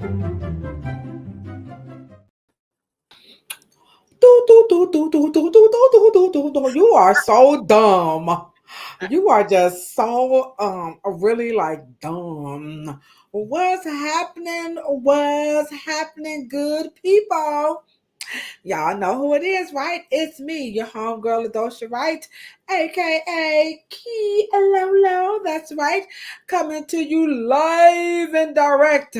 You are so dumb. You are just so really like dumb. What's happening? What's happening, good people? Y'all know who it is, right? It's me, your homegirl Ladosha, right? AKA Key Lolo. That's right. Coming to you live and direct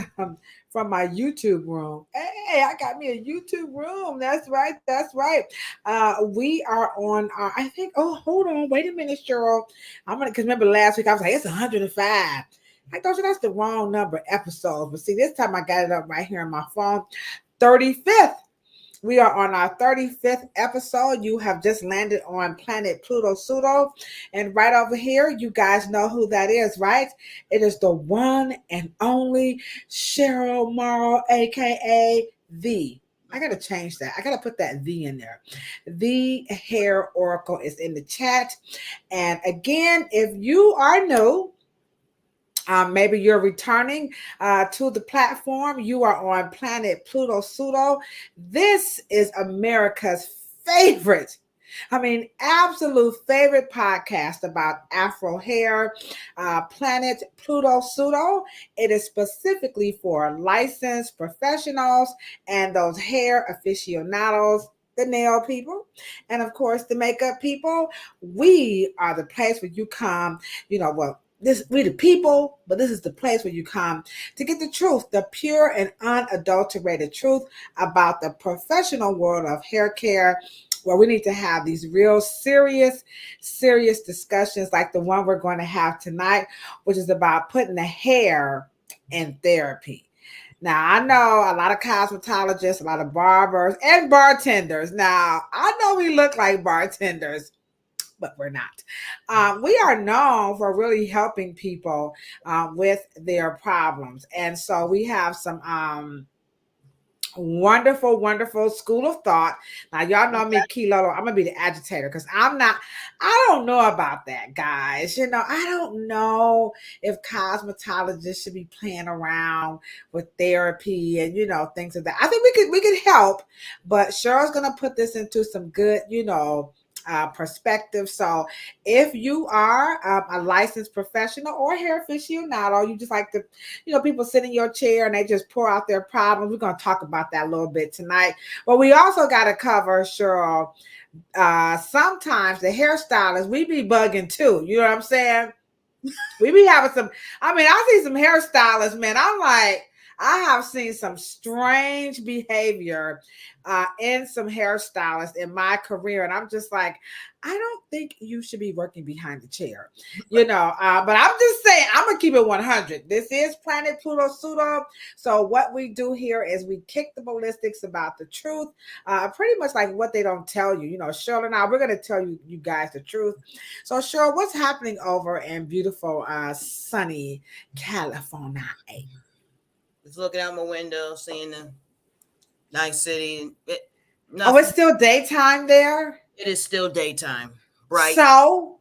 from my YouTube room. Hey, I got me a YouTube room. That's right. That's right. We are on I think, oh, hold on. Wait a minute, Cheryl. Because remember last week I was like, it's 105. I thought that's the wrong number episodes. But see, this time I got it up right here on my phone. 35th. We are on our 35th episode. You have just landed on Planet Pluto Pseudo. And right over here, you guys know who that is, right? It is the one and only Cheryl Morrow, aka the. I got to change that. I got to put that the in there. The Hair Oracle is in the chat. And again, if you are new, maybe you're returning to the platform. You are on Planet Pluto Pseudo. This is America's favorite, absolute favorite podcast about Afro hair, Planet Pluto Pseudo. It is specifically for licensed professionals and those hair aficionados, the nail people, and of course the makeup people. We are the place where you come, we the people, but this is the place where you come to get the truth, the pure and unadulterated truth about the professional world of hair care, where we need to have these real serious discussions like the one we're going to have tonight, which is about putting the hair in therapy. Now, I know a lot of cosmetologists, a lot of barbers, and bartenders. Now, I know we look like bartenders, but we're not. We are known for really helping people with their problems. And so we have some wonderful school of thought. Now, y'all know me, Kilo. I'm going to be the agitator because I don't know about that, guys. I don't know if cosmetologists should be playing around with therapy and, things like that. I think we could help, but Cheryl's going to put this into some good, perspective. So if you are a licensed professional or hair aficionado, you just like to, people sit in your chair and they just pour out their problems. We're going to talk about that a little bit tonight. But we also got to cover, Cheryl, sometimes the hairstylists, we be bugging too. You know what I'm saying? We be having some, I see some hairstylists, man. I'm like, I have seen some strange behavior in some hairstylists in my career. And I'm just like, I don't think you should be working behind the chair, but I'm just saying, I'm going to keep it 100. This is Planet Pluto Pseudo. So what we do here is we kick the ballistics about the truth, pretty much like what they don't tell you. Cheryl and I, we're going to tell you guys the truth. So Cheryl, what's happening over in beautiful, sunny California? Just looking out my window, seeing the nice city. It's still daytime there? It is still daytime. Bright. So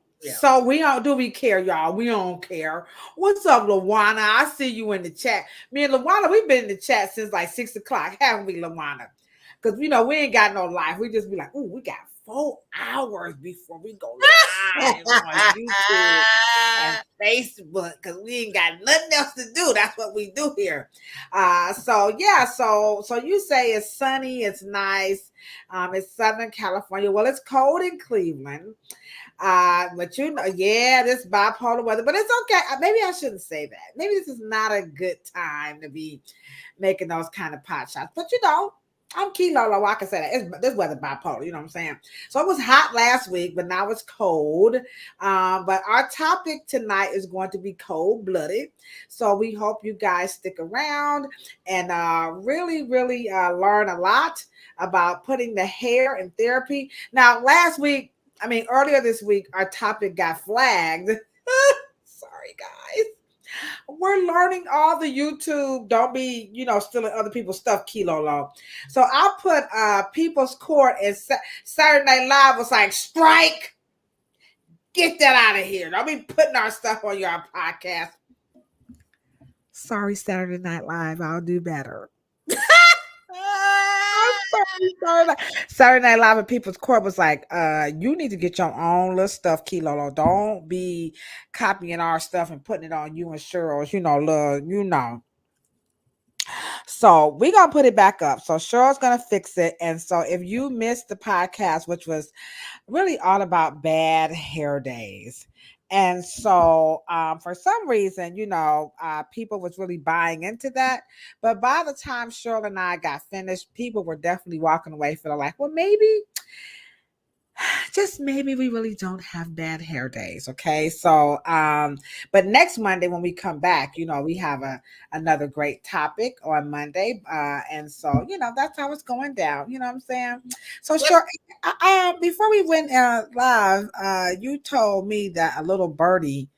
we care, y'all. We don't care. What's up, Lawana? I see you in the chat. Me and Lawana, we've been in the chat since like 6 o'clock, haven't we, Lawana? Because, we ain't got no life. We just be like, ooh, we got 4 hours before we go live on YouTube and Facebook because we ain't got nothing else to do. That's what we do here. So you say it's sunny, it's nice. It's Southern California. Well, it's cold in Cleveland. But this bipolar weather, but it's okay. Maybe I shouldn't say that. Maybe this is not a good time to be making those kind of pot shots. But I'm Kilo, I can say that. This weather bipolar, you know what I'm saying? So it was hot last week, but now it's cold. But our topic tonight is going to be cold-blooded. So we hope you guys stick around and really learn a lot about putting the hair in therapy. Now, earlier this week, our topic got flagged. Sorry, guys. We're learning all the YouTube. Don't be, stealing other people's stuff, Kilo. So I put People's Court and Saturday Night Live was like, strike. Get that out of here. Don't be putting our stuff on your podcast. Sorry, Saturday Night Live. I'll do better. I'm sorry, Saturday Night Live at People's Court was like, you need to get your own little stuff, Kilo. Don't be copying our stuff and putting it on you and Cheryl's, So we're gonna put it back up. So Cheryl's gonna fix it. And so if you missed the podcast, which was really all about bad hair days. And so for some reason, people was really buying into that. But by the time Cheryl and I got finished, people were definitely walking away feeling like, well, maybe just maybe we really don't have bad hair days. Okay. So but next Monday when we come back, we have another great topic on Monday. And so that's how it's going down. You know what I'm saying? So Yep. sure. Before we went live, you told me that a little birdie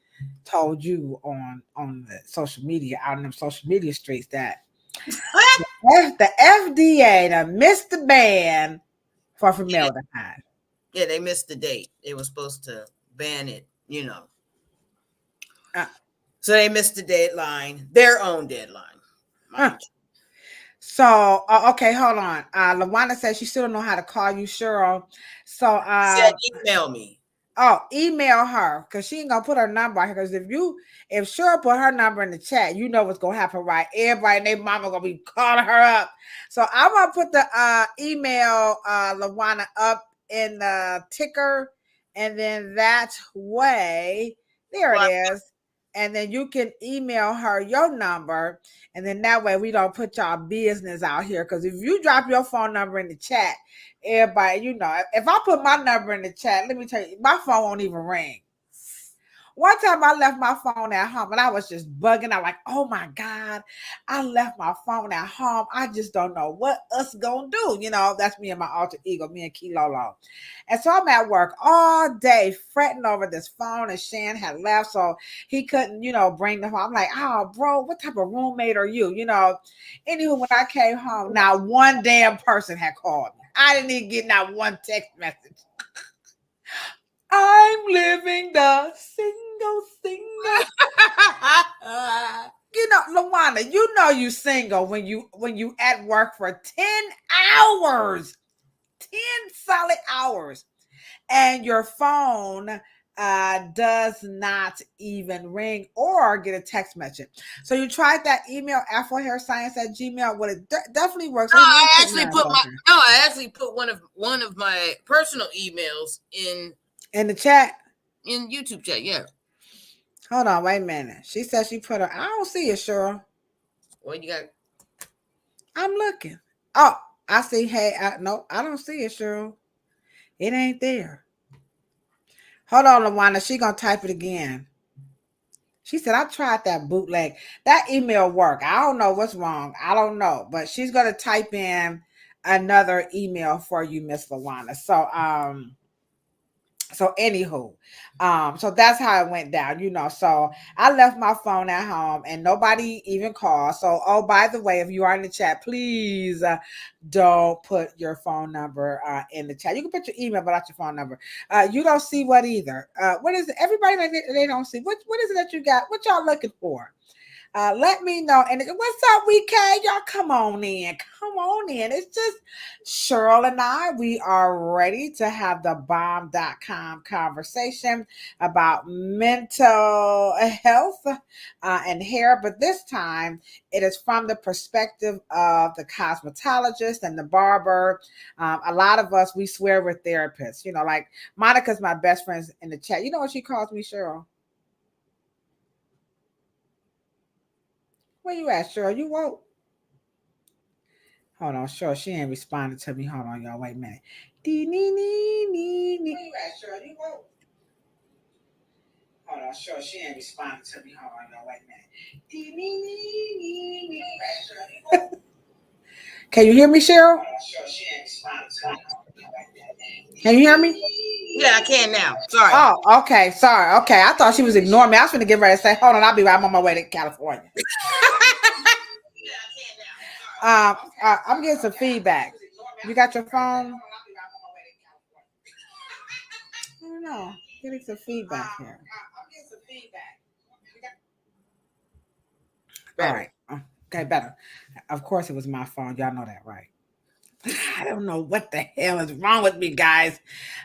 told you on the social media, out in the social media streets, that the FDA done missed the ban for formaldehyde. Yeah, they missed the date. They were supposed to ban it, Uh, So they missed the deadline, their own deadline, mind you. So, okay, hold on. Lawana says she still don't know how to call you, Cheryl. So, Said email me. Email her, because she ain't gonna put her number out here. Because if Cheryl put her number in the chat, you know what's gonna happen, right? Everybody and their mama gonna be calling her up. So I'm gonna put the email Lawana up in the ticker, and then that way, there it is. And then you can email her your number, and then that way we don't put y'all business out here. Because if you drop your phone number in the chat, everybody, if I put my number in the chat, let me tell you, my phone won't even ring. One time I left my phone at home and I was just bugging out like, oh my God, I left my phone at home. I just don't know what us gonna do. That's me and my alter ego, me and Kilolo. And so I'm at work all day fretting over this phone, and Shan had left, so he couldn't, bring the phone. I'm like, oh, bro, what type of roommate are you? Anywho, when I came home, not one damn person had called me. I didn't even get not one text message. I'm living the single. Lawana, you single when you at work for 10 hours, 10 solid hours, and your phone does not even ring or get a text message. So you tried that email, afrohairscience@gmail. Well, it definitely works. No, I actually put one of my personal emails in the chat. In YouTube chat, yeah. Hold on, wait a minute. She said she put her. I don't see it, Cheryl. What you got? I'm looking. Oh, I see. Hey, no, I don't see it, Cheryl. It ain't there. Hold on, Lawana. She gonna type it again. She said, I tried that bootleg. That email worked. I don't know what's wrong. I don't know. But she's gonna type in another email for you, Miss Lawana. So anywho, so that's how it went down, So I left my phone at home and nobody even called. So, oh, by the way, if you are in the chat, please don't put your phone number in the chat. You can put your email, but not your phone number. You don't see what either. What is it? Everybody, they don't see. What is it that you got? What y'all looking for? Let me know. And what's up, WeK? Y'all come on in. Come on in. It's just Cheryl and I. We are ready to have the bomb.com conversation about mental health and hair. But this time it is from the perspective of the cosmetologist and the barber. A lot of us, we swear we're therapists. Like Monica's my best friend in the chat. You know what she calls me, Cheryl? Where you at, Cheryl? You woke? Hold on, Cheryl. She ain't responding to me. Hold on, y'all. Wait a minute. Where you at, Cheryl? You woke? Hold on, Cheryl. She ain't responding to me. Hold on, y'all. Wait a minute. Can you hear me, Cheryl? She ain't responding to me. Can you hear me? Yeah, I can now. Sorry. Oh, okay. Sorry. Okay. I thought she was ignoring me. I was going to get ready to say, hold on, I'll be right. I'm on my way to California. I'm getting some feedback. You got your phone? I don't know. Getting some feedback here. All Better. right. Okay, better. Of course, it was my phone. Y'all know that, right? I don't know what the hell is wrong with me, guys.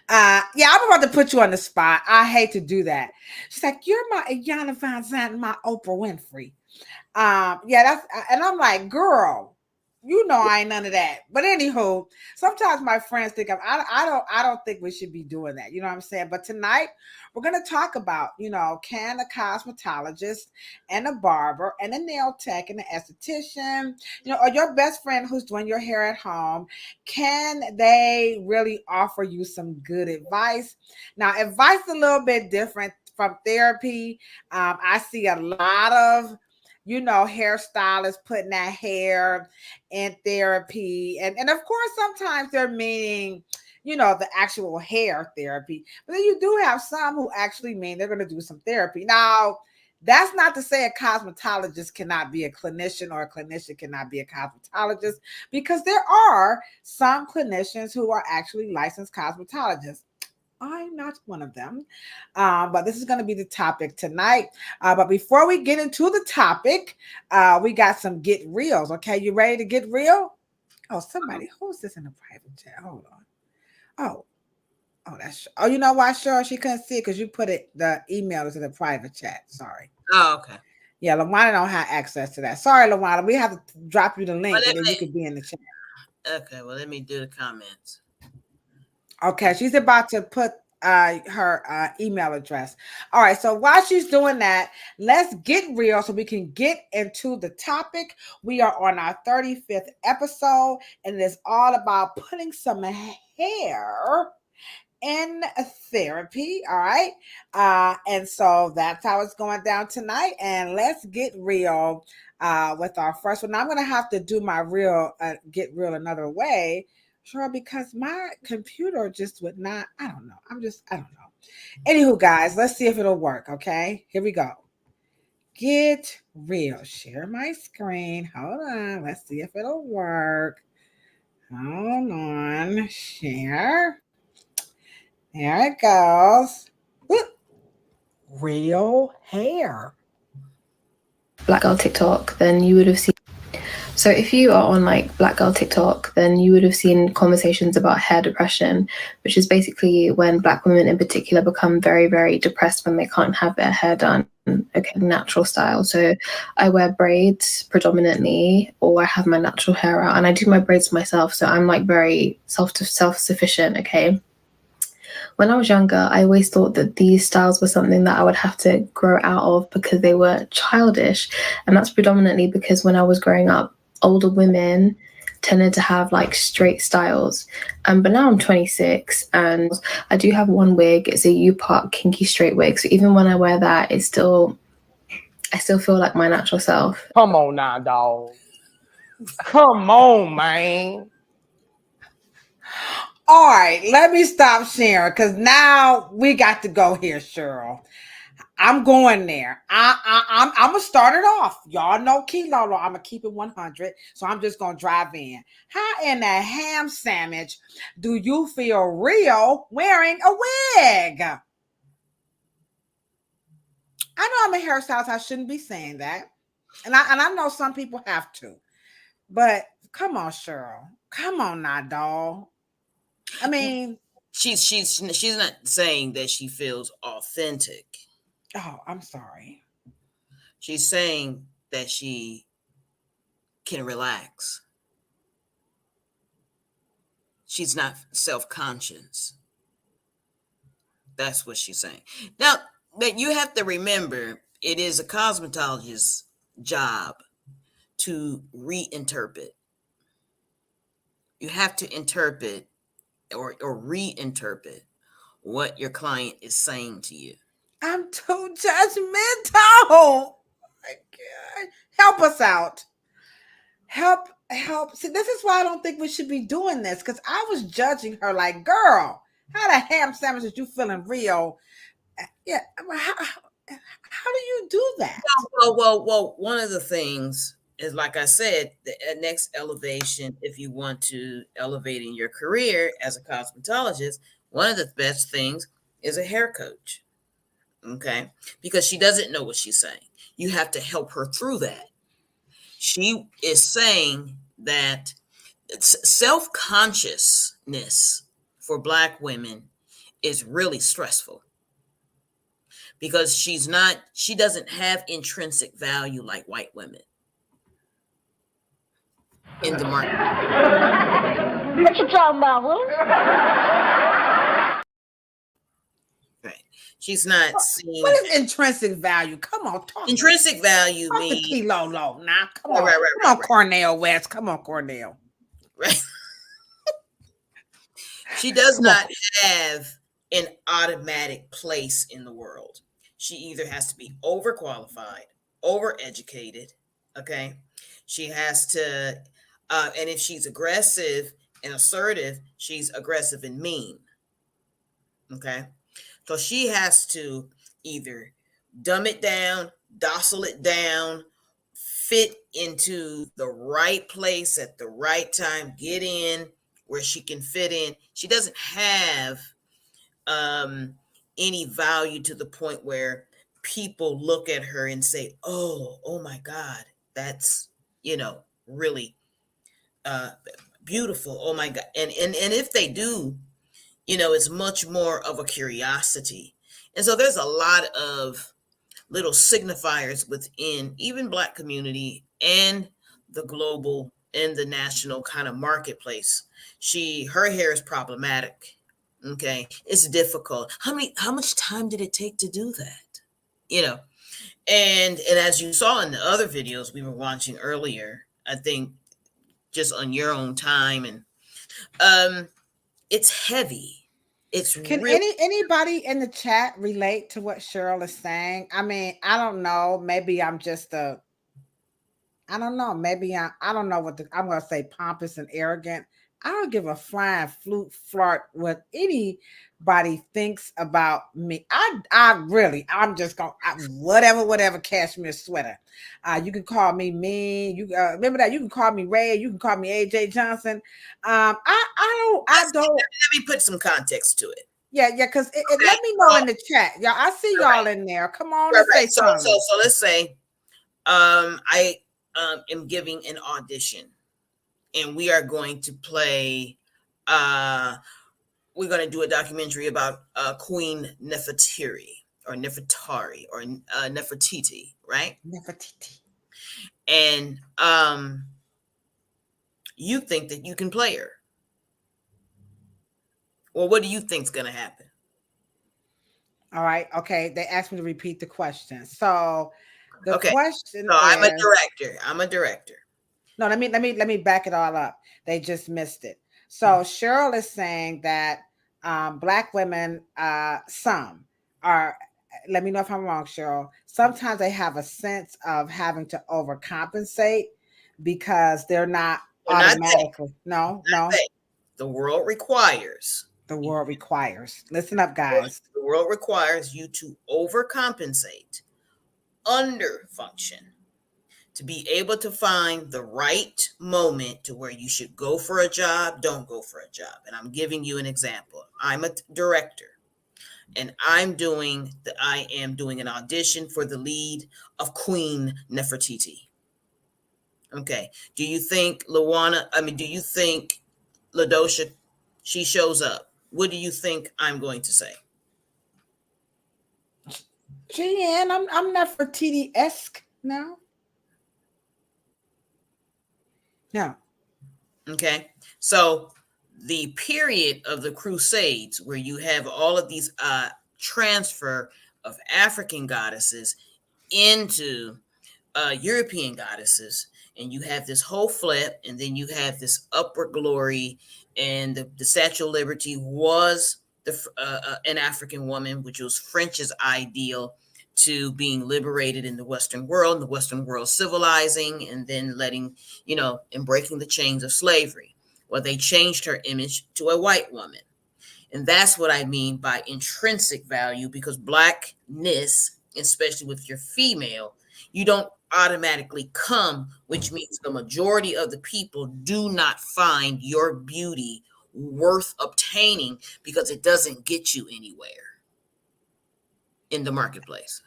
Yeah, I'm about to put you on the spot. I hate to do that. She's like, "You're my Iyanla Van Zandt, my Oprah Winfrey." Yeah, and I'm like, girl, you know I ain't none of that. But anywho, sometimes my friends think I don't think we should be doing that. You know what I'm saying? But tonight we're gonna talk about, can a cosmetologist and a barber and a nail tech and an esthetician, or your best friend who's doing your hair at home, can they really offer you some good advice? Now, advice is a little bit different from therapy. I see a lot of hairstylists putting that hair in therapy. And of course, sometimes they're meaning, the actual hair therapy. But then you do have some who actually mean they're going to do some therapy. Now, that's not to say a cosmetologist cannot be a clinician or a clinician cannot be a cosmetologist, because there are some clinicians who are actually licensed cosmetologists. I'm not one of them. But this is going to be the topic tonight. But before we get into the topic, we got some get reals. Okay, you ready to get real? Oh, somebody, who's this in the private chat? Hold on. Oh, you know why, Cheryl? She couldn't see it because you put the email into the private chat. Sorry. Oh, okay. Yeah, Lawana don't have access to that. Sorry, Lawana. We have to drop you the link Well, and then you could be in the chat. okay, well, let me do the comments. Okay, she's about to put her email address. All right, so while she's doing that, let's get real so we can get into the topic. We are on our 35th episode, and it's all about putting some hair in therapy. All right, and so that's how it's going down tonight. And let's get real with our first one. Now I'm going to have to do my get real another way. Sure, because my computer just would not. I don't know. I don't know. Anywho, guys, let's see if it'll work. Okay, here we go. Get real. Share my screen. Hold on. Let's see if it'll work. Hold on. Share. There it goes. Whoop. Real hair. Black girl TikTok, then you would have seen. So if you are on like Black girl TikTok, then you would have seen conversations about hair depression, which is basically when Black women in particular become very, very depressed when they can't have their hair done, okay, natural style. So I wear braids predominantly, or I have my natural hair out, and I do my braids myself. So I'm like very self-sufficient, okay? When I was younger, I always thought that these styles were something that I would have to grow out of because they were childish. And that's predominantly because when I was growing up, older women tended to have like straight styles. But now I'm 26 and I do have one wig. It's a U-part kinky straight wig. So even when I wear that, I still feel like my natural self. Come on now, dog. Come on, man. All right, let me stop sharing because now we got to go here, Cheryl. I'm going there. I'm gonna start it off. Y'all know Key Lolo. I'm gonna keep it 100, so I'm just gonna drive in. How in the ham sandwich do you feel real wearing a wig? I know I'm a hairstylist. I shouldn't be saying that, and I know some people have to, but come on, Cheryl. Come on now, dog. I mean, she's not saying that she feels authentic. Oh, I'm sorry. She's saying that she can relax. She's not self-conscious. That's what she's saying. Now, but you have to remember, it is a cosmetologist's job to reinterpret. You have to interpret or reinterpret what your client is saying to you. I'm too judgmental. Oh my God. Help us out. Help. See, this is why I don't think we should be doing this, because I was judging her like, girl, how the ham sandwiches you feeling real? Yeah. How do you do that? Well, one of the things is, like I said, the next elevation, if you want to elevate in your career as a cosmetologist, one of the best things is a hair coach. Okay, because she doesn't know what she's saying. You have to help her through that. She is saying that self-consciousness for Black women is really stressful because she doesn't have intrinsic value like white women in the market. What you talking about, Will? Right. She's not seeing. What is intrinsic value? Come on, talk. Intrinsic value Talk the means kilo low now. Come on, right, come on, Cornell West. Come on, Cornell. right. She does not have an automatic place in the world. She either has to be overqualified, overeducated, okay? She has to, and if she's aggressive and assertive, she's aggressive and mean, okay? So she has to either dumb it down, docile it down, fit into the right place at the right time, get in where she can fit in. She doesn't have any value to the point where people look at her and say, oh my God, that's, really beautiful. Oh my God. And if they do, it's much more of a curiosity. And so there's a lot of little signifiers within even Black community and the global and the national kind of marketplace. Her hair is problematic. Okay. It's difficult. How much time did it take to do that? And as you saw in the other videos we were watching earlier, I think just on your own time, and it's heavy. Can anybody in the chat relate to what Cheryl is saying? I mean, I don't know. Maybe I'm just I don't know. Maybe I don't know what I'm going to say, pompous and arrogant. I don't give a flying fart what anybody thinks about me. I'm just going to, whatever cashmere sweater. You can call me mean. You remember that you can call me Ray. You can call me AJ Johnson. I don't. Let me put some context to it. Yeah, because let me know in the chat. Y'all, I see y'all in there. Come on and say something. So let's say I am giving an audition, and we are going to play we're going to do a documentary about Queen Nefertiti or Nefertari or Nefertiti, right? Nefertiti. And you think that you can play her. Well, what do you think's going to happen? All right. Okay. They asked me to repeat the question. So the question so I'm a director. No, let me back it all up. They just missed it. So Cheryl is saying that Black women, some are, let me know if I'm wrong, Cheryl. Sometimes they have a sense of having to overcompensate because they're not automatically. No. The world requires. The world requires. Listen up, guys. The world requires you to overcompensate, underfunction, to be able to find the right moment to where you should go for a job, don't go for a job. And I'm giving you an example. I'm a director, and I am doing an audition for the lead of Queen Nefertiti. Okay. Do you think Ladosha, she shows up? What do you think I'm going to say? Jeanne, I'm Nefertiti-esque now. Yeah. Okay. So the period of the Crusades, where you have all of these transfer of African goddesses into European goddesses, and you have this whole flip, and then you have this upward glory, and the Statue of Liberty was an African woman, which was French's ideal to being liberated in the Western world, and the Western world civilizing, and then and breaking the chains of slavery. Well, they changed her image to a white woman. And that's what I mean by intrinsic value, because Blackness, especially with your female, you don't automatically come, which means the majority of the people do not find your beauty worth obtaining because it doesn't get you anywhere in the marketplace.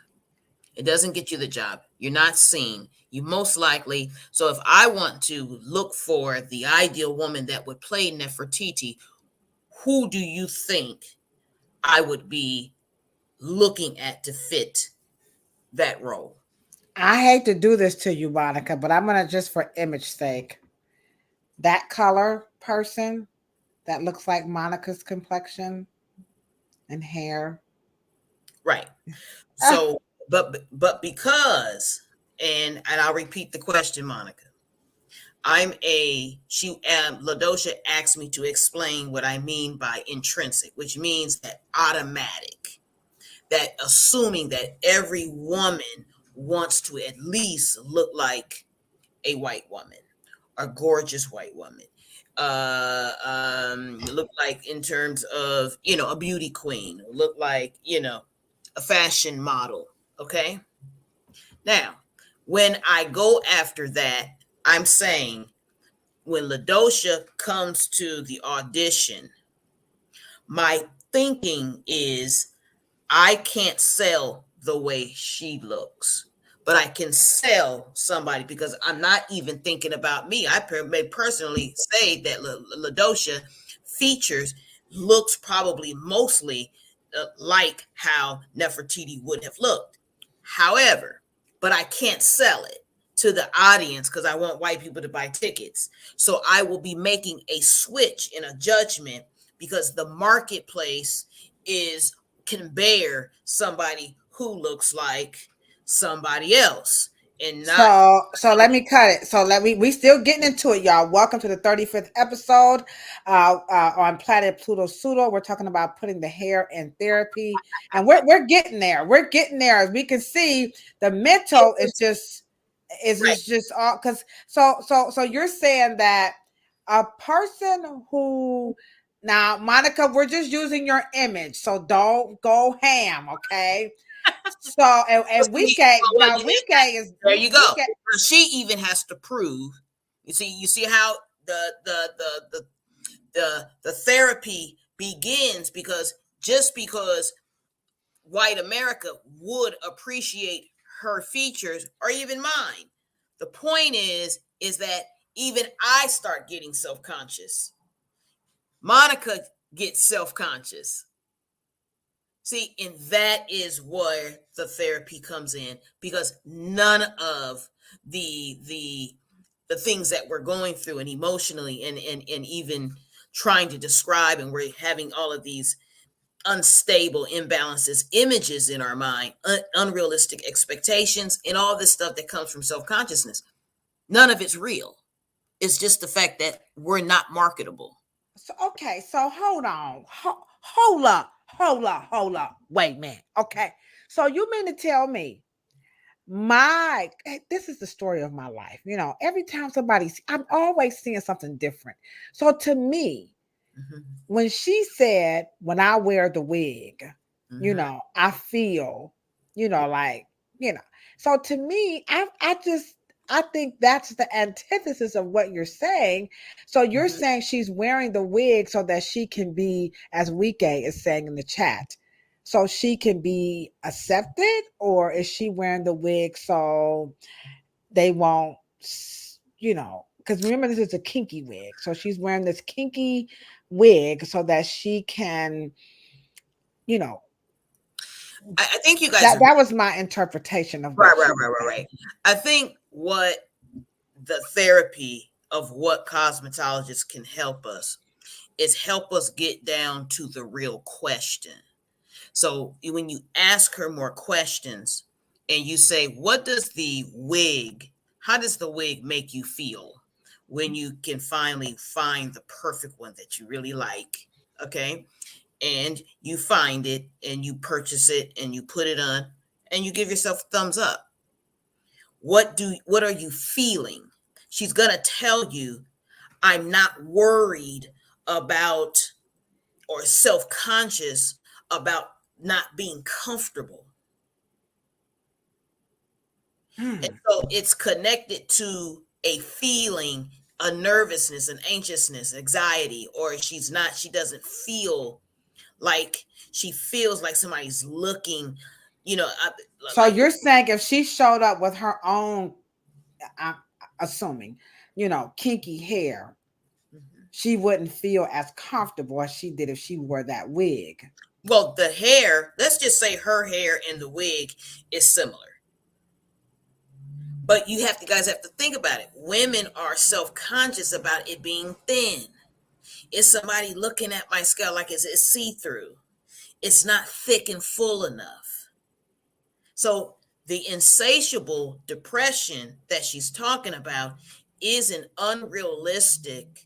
It doesn't get you the job. You're not seen. You most likely, so if I want to look for the ideal woman that would play Nefertiti, who do you think I would be looking at to fit that role? I hate to do this to you, Monica, but I'm gonna, just for image sake, that color person that looks like Monica's complexion and hair. Right. So, but because, and I'll repeat the question, Monica. Ladosha asked me to explain what I mean by intrinsic, which means that automatic, that assuming that every woman wants to at least look like a white woman, a gorgeous white woman, look like, in terms of, a beauty queen, look like, a fashion model. Okay. Now, when I go after that, I'm saying when Ladosha comes to the audition, my thinking is I can't sell the way she looks, but I can sell somebody, because I'm not even thinking about me. I may personally say that Ladosha features looks probably mostly like how Nefertiti would have looked. However, but I can't sell it to the audience because I want white people to buy tickets. So I will be making a switch in a judgment, because the marketplace can bear somebody who looks like somebody else, and not. So let me cut it. So we still getting into it, y'all. Welcome to the 35th episode on Planet Pluto Pseudo. We're talking about putting the hair in therapy, and we're getting there. We're getting there. As we can see, the mental is Right. just all, because so you're saying that a person who, now, Monica, we're just using your image, so don't go ham, okay? So and Weekay is There you go. Weekay. She even has to prove. You see how the therapy begins, because just because white America would appreciate her features, or even mine, the point is that even I start getting self-conscious. Monica gets self-conscious. See, and that is where the therapy comes in, because none of the things that we're going through, and emotionally, and even trying to describe, and we're having all of these unstable imbalances, images in our mind, unrealistic expectations, and all this stuff that comes from self-consciousness. None of it's real. It's just the fact that we're not marketable. So okay, so hold on, hold up. Wait a minute. Okay, so you mean to tell me this is the story of my life? Every time I'm always seeing something different. So to me, when she said, when I wear the wig, I feel, like, so to me, I think that's the antithesis of what you're saying. So you're saying she's wearing the wig so that she can be, as Wike is saying in the chat, so she can be accepted, or is she wearing the wig so they won't, because remember, this is a kinky wig. So she's wearing this kinky wig so that she can, I think you guys that was my interpretation of what right. I think what the therapy of what cosmetologists can help us is help us get down to the real question. So when you ask her more questions and you say, how does the wig make you feel when you can finally find the perfect one that you really like? Okay. And you find it and you purchase it and you put it on and you give yourself a thumbs up. What are you feeling? She's going to tell you, I'm not worried about or self-conscious about not being comfortable. And so it's connected to a feeling, a nervousness, an anxiousness, anxiety, or she doesn't feel like, she feels like somebody's looking, so you're saying if she showed up with her own I'm assuming, kinky hair, Mhm. she wouldn't feel as comfortable as she did if she wore that wig. Well, the hair, let's just say her hair and the wig is similar. But you guys have to think about it. Women are self-conscious about it being thin. Is somebody looking at my scalp like it's see-through? It's not thick and full enough. So the insatiable depression that she's talking about is an unrealistic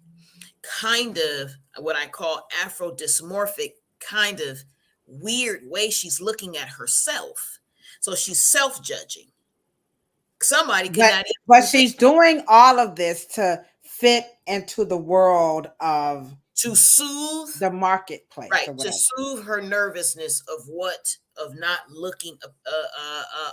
kind of what I call Afro dysmorphic kind of weird way she's looking at herself. So she's self-judging. Somebody could But not but even think she's doing all of this to fit into the world of to soothe, the marketplace right, or to whatever. soothe her nervousness of not looking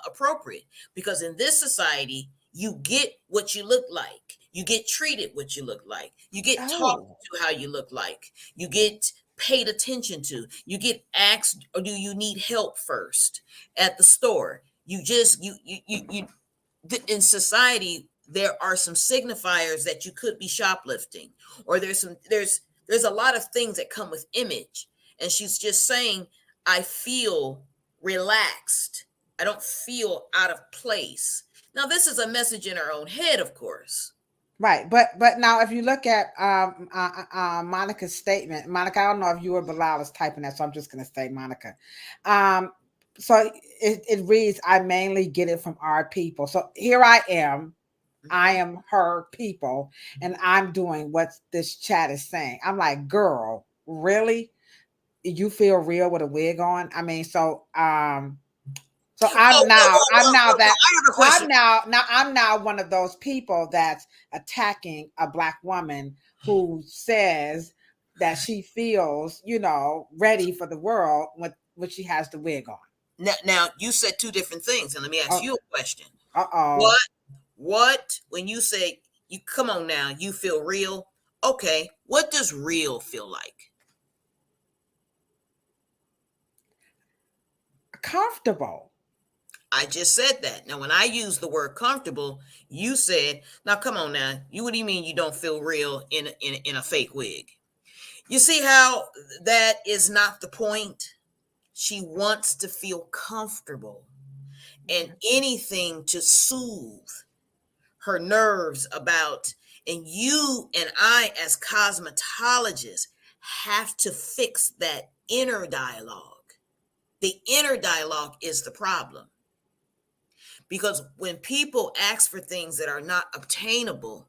appropriate. Because in this society, you get what you look like. You get treated what you look like. You get talked Oh, to how you look like. You get paid attention to. You get asked, or do you need help first at the store? You just you in society there are some signifiers that you could be shoplifting, or there's a lot of things that come with image, and she's just saying, I feel relaxed, I don't feel out of place. Now this is a message in her own head, of course. right. But now if you look at Monica's statement, Monica, I don't know if you or Bilal is typing that, so I'm just gonna say Monica. Um, so it reads, I mainly get it from our people. So here I am. I am her people, and I'm doing what this chat is saying. I'm like, girl, really? You feel real with a wig on? I mean, so Oh, well, I have a question. I'm now one of those people that's attacking a black woman who says that she feels, ready for the world when she has the wig on. Now you said two different things, and let me ask Oh, you a question. uh-oh. What when you say, you come on now, you feel real? Okay, what does real feel like? Comfortable. I just said that. Now, when I use the word comfortable, you said, now come on now. What do you mean you don't feel real in a fake wig? You see how that is not the point? She wants to feel comfortable, and anything to soothe her nerves about, and you and I as cosmetologists have to fix that inner dialogue. The inner dialogue is the problem. Because when people ask for things that are not obtainable,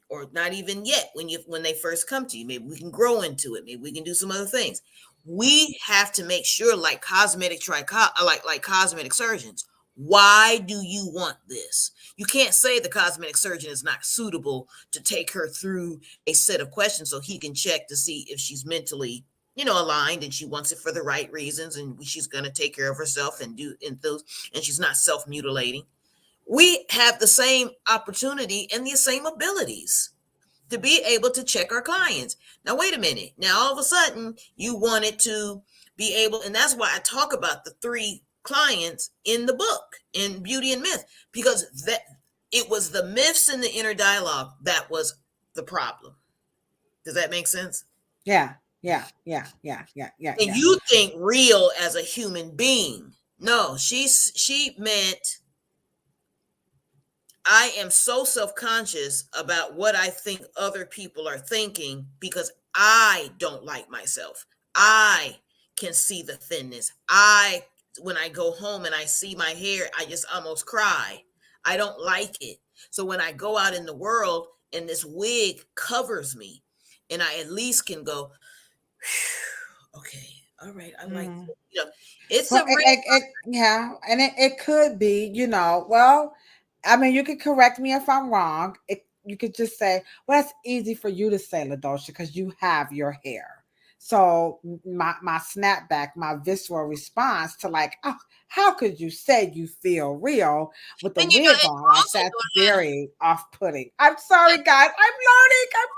or not even yet, when they first come to you, maybe we can grow into it, maybe we can do some other things. We have to make sure, like cosmetic surgeons, why do you want this? You can't say the cosmetic surgeon is not suitable to take her through a set of questions so he can check to see if she's mentally, aligned, and she wants it for the right reasons, and she's going to take care of herself and and she's not self-mutilating. We have the same opportunity and the same abilities to be able to check our clients. Now, wait a minute. Now, all of a sudden, you wanted to be able, and that's why I talk about the 3 clients in the book, in Beauty and Myth, because it was the myths and the inner dialogue that was the problem. Does that make sense? Yeah. Yeah. And you think real as a human being. No, she meant, I am so self-conscious about what I think other people are thinking because I don't like myself. I can see the thinness. When I go home and I see my hair, I just almost cry. I don't like it. So when I go out in the world and this wig covers me, and I at least can go, okay, all right, I like Mm. it's Well, a real. yeah, and it could be, well, I mean, you could correct me if I'm wrong. You could just say, well, it's easy for you to say, Ladosha, because you have your hair. So my snapback, my visceral response to like, oh, how could you say you feel real with the And wig and on? you're Like also that's doing that. very off-putting. I'm sorry, guys. I'm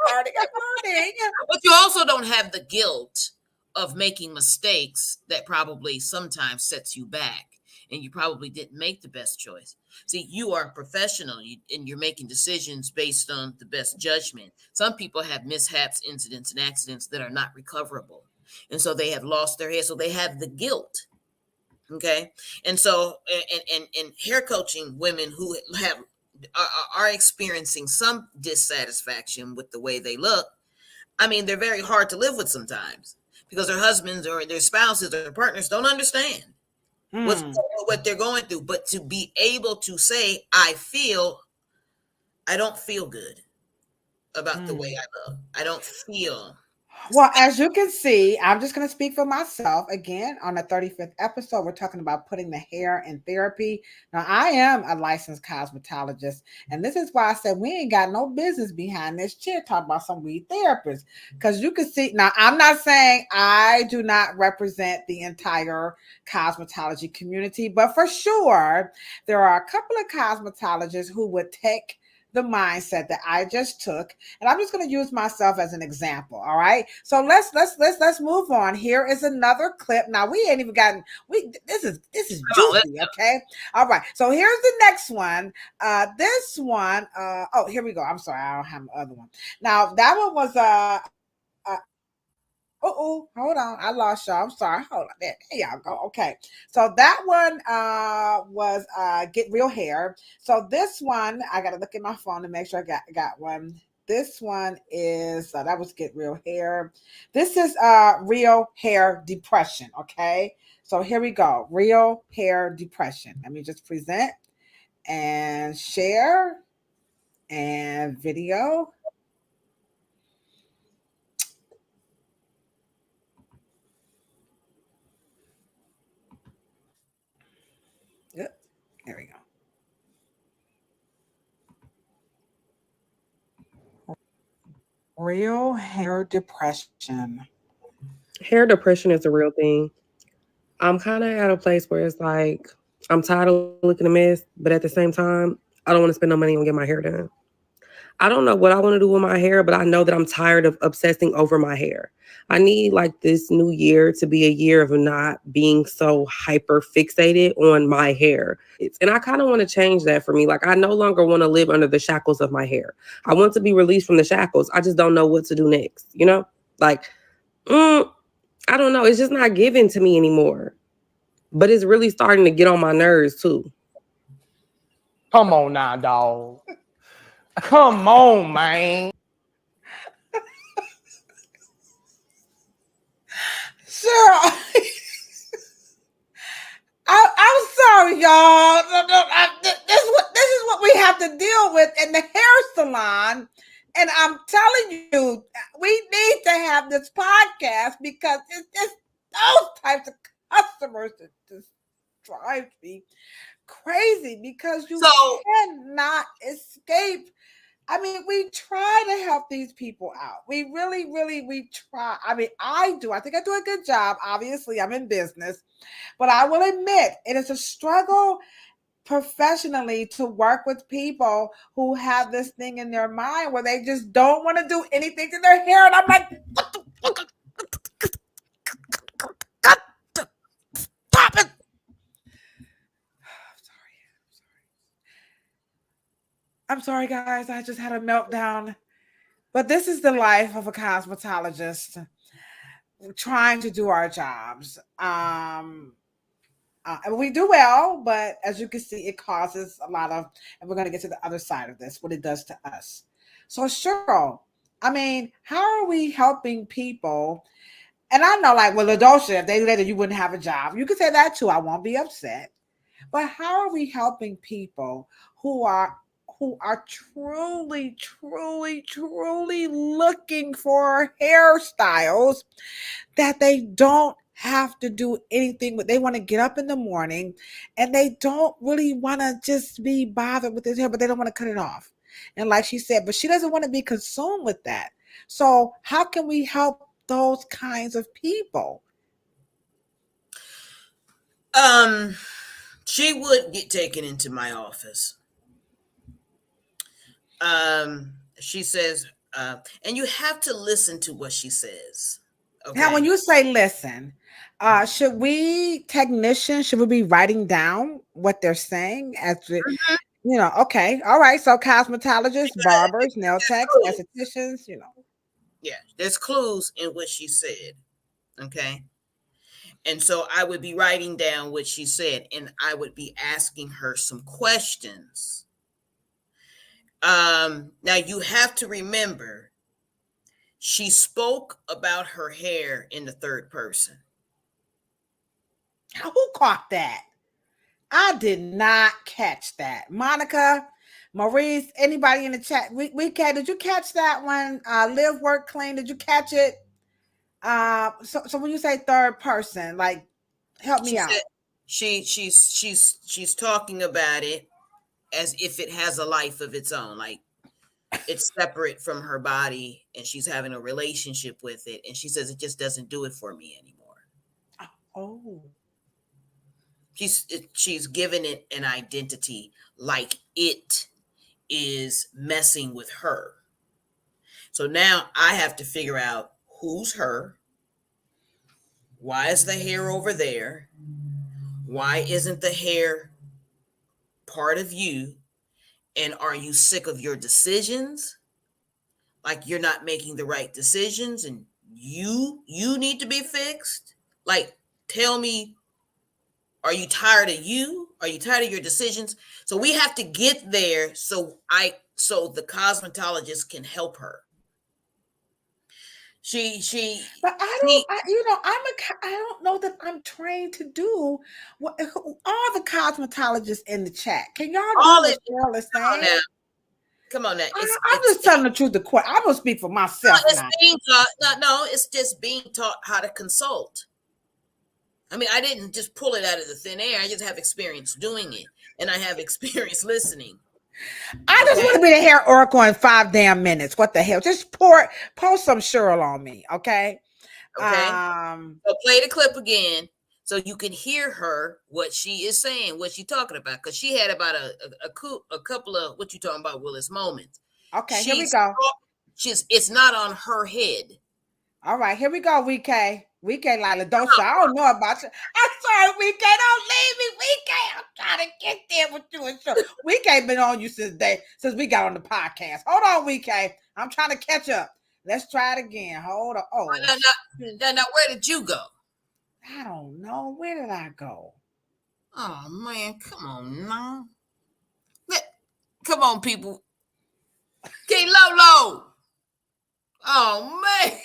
learning. But you also don't have the guilt of making mistakes that probably sometimes sets you back. and you probably didn't make the best choice. See, you are a professional, and you're making decisions based on the best judgment. Some people have mishaps, incidents, and accidents that are not recoverable, and so they have lost their hair, so they have the guilt. Okay, and so and hair coaching women who are experiencing some dissatisfaction with the way they look. I mean, they're very hard to live with sometimes because their husbands or their spouses or their partners don't understand what they're going through. But to be able to say, I don't feel good about the way I look. I don't feel. Well, as you can see, I'm just going to speak for myself again. On the 35th episode, we're talking about putting the hair in therapy. Now, I am a licensed cosmetologist, and this is why I said we ain't got no business behind this chair talking about some weed therapists. Because you can see, now, I'm not saying I do not represent the entire cosmetology community, but for sure, there are a couple of cosmetologists who would take the mindset that I just took, and I'm just going to use myself as an example. All right, so let's move on. Here is another clip. Now we ain't even gotten this is juicy. Okay, all right. So here's the next one. This one. Oh, here we go. I'm sorry, I don't have the other one. Now that one was hold on. I lost y'all. I'm sorry. Hold on. There y'all go. Okay. So that one was Get Real Hair. So this one, I got to look at my phone to make sure I got one. This one is, that was Get Real Hair. This is Real Hair Depression. Okay. So here we go. Real Hair Depression. Let me just present and share and video. Yep. There we go. Real hair depression. Hair depression is a real thing. I'm kind of at a place where it's like I'm tired of looking a mess, but at the same time, I don't want to spend no money on getting my hair done. I don't know what I want to do with my hair, but I know that I'm tired of obsessing over my hair. I need like this new year to be a year of not being so hyper fixated on my hair. And I kind of want to change that for me. Like I no longer want to live under the shackles of my hair. I want to be released from the shackles. I just don't know what to do next, you know? Like, I don't know. It's just not given to me anymore. But it's really starting to get on my nerves too. Come on now, dog. Come on, man. Cheryl, I'm sorry, y'all. This is what we have to deal with in the hair salon. And I'm telling you, we need to have this podcast because it's just those types of customers that just drive me crazy because you cannot escape. I mean, we try to help these people out. We we try. I mean, I do. I think I do a good job. Obviously, I'm in business, but I will admit it is a struggle professionally to work with people who have this thing in their mind where they just don't want to do anything to their hair. And I'm like, what the fuck? Stop it. I'm sorry, guys. I just had a meltdown. But this is the life of a cosmetologist trying to do our jobs. And we do well, but as you can see, it causes a lot of, and we're going to get to the other side of this, what it does to us. So, Cheryl, I mean, how are we helping people? And I know, like, well, Ladosha, if they later you wouldn't have a job, you could say that too. I won't be upset. But how are we helping people who are truly, truly, truly looking for hairstyles that they don't have to do anything with? They want to get up in the morning and they don't really want to just be bothered with their hair, but they don't want to cut it off. And like she said, but she doesn't want to be consumed with that. So how can we help those kinds of people? She would get taken into my office. She says, and you have to listen to what she says. Okay? Now, when you say listen, Should we technicians, should we be writing down what they're saying as we, Mhm. okay. All right. So cosmetologists, barbers, nail There's techs, clues. estheticians, Yeah, there's clues in what she said. Okay. And so I would be writing down what she said and I would be asking her some questions. Now you have to remember, she spoke about her hair in the third person. Who caught that? I did not catch that. Monica, Maurice, anybody in the chat? Did you catch that one? Live, work, clean. Did you catch it? So when you say third person, like, help She me out. said she's talking about it as if it has a life of its own, like it's separate from her body and she's having a relationship with it, and she says it just doesn't do it for me anymore. Oh. She's given it an identity, like it is messing with her. So now I have to figure out who's her. Why is the hair over there? Why isn't the hair part of you? And are you sick of your decisions? Like you're not making the right decisions and you need to be fixed? Like, tell me, are you tired of you? Are you tired of your decisions? So we have to get there so the cosmetologist can help her. But I don't know that I'm trained to do what all the cosmetologists in the chat. Can y'all do what Cheryl is saying? Come on now. I'm just telling the truth. I'm gonna speak for myself now. It's just being taught how to consult. I mean, I didn't just pull it out of the thin air. I just have experience doing it, and I have experience listening. I just want to be the hair oracle in 5 damn minutes. What the hell? Just post some Cheryl on me, okay? Okay. So play the clip again so you can hear her, what she is saying, what she's talking about, because she had about a couple of what you talking about, Willis, moments. Okay, here we go. It's not on her head. All right, here we go, WK. WK like Ladosha. I don't know about you. I'm sorry, WK. Don't leave me, WK. I'm trying to get there with you and sure. WK been on you since we got on the podcast. Hold on, WK. I'm trying to catch up. Let's try it again. Hold on. Oh, now, where did you go? I don't know. Where did I go? Oh man, come on now. Come on, people. K Lolo. Oh man.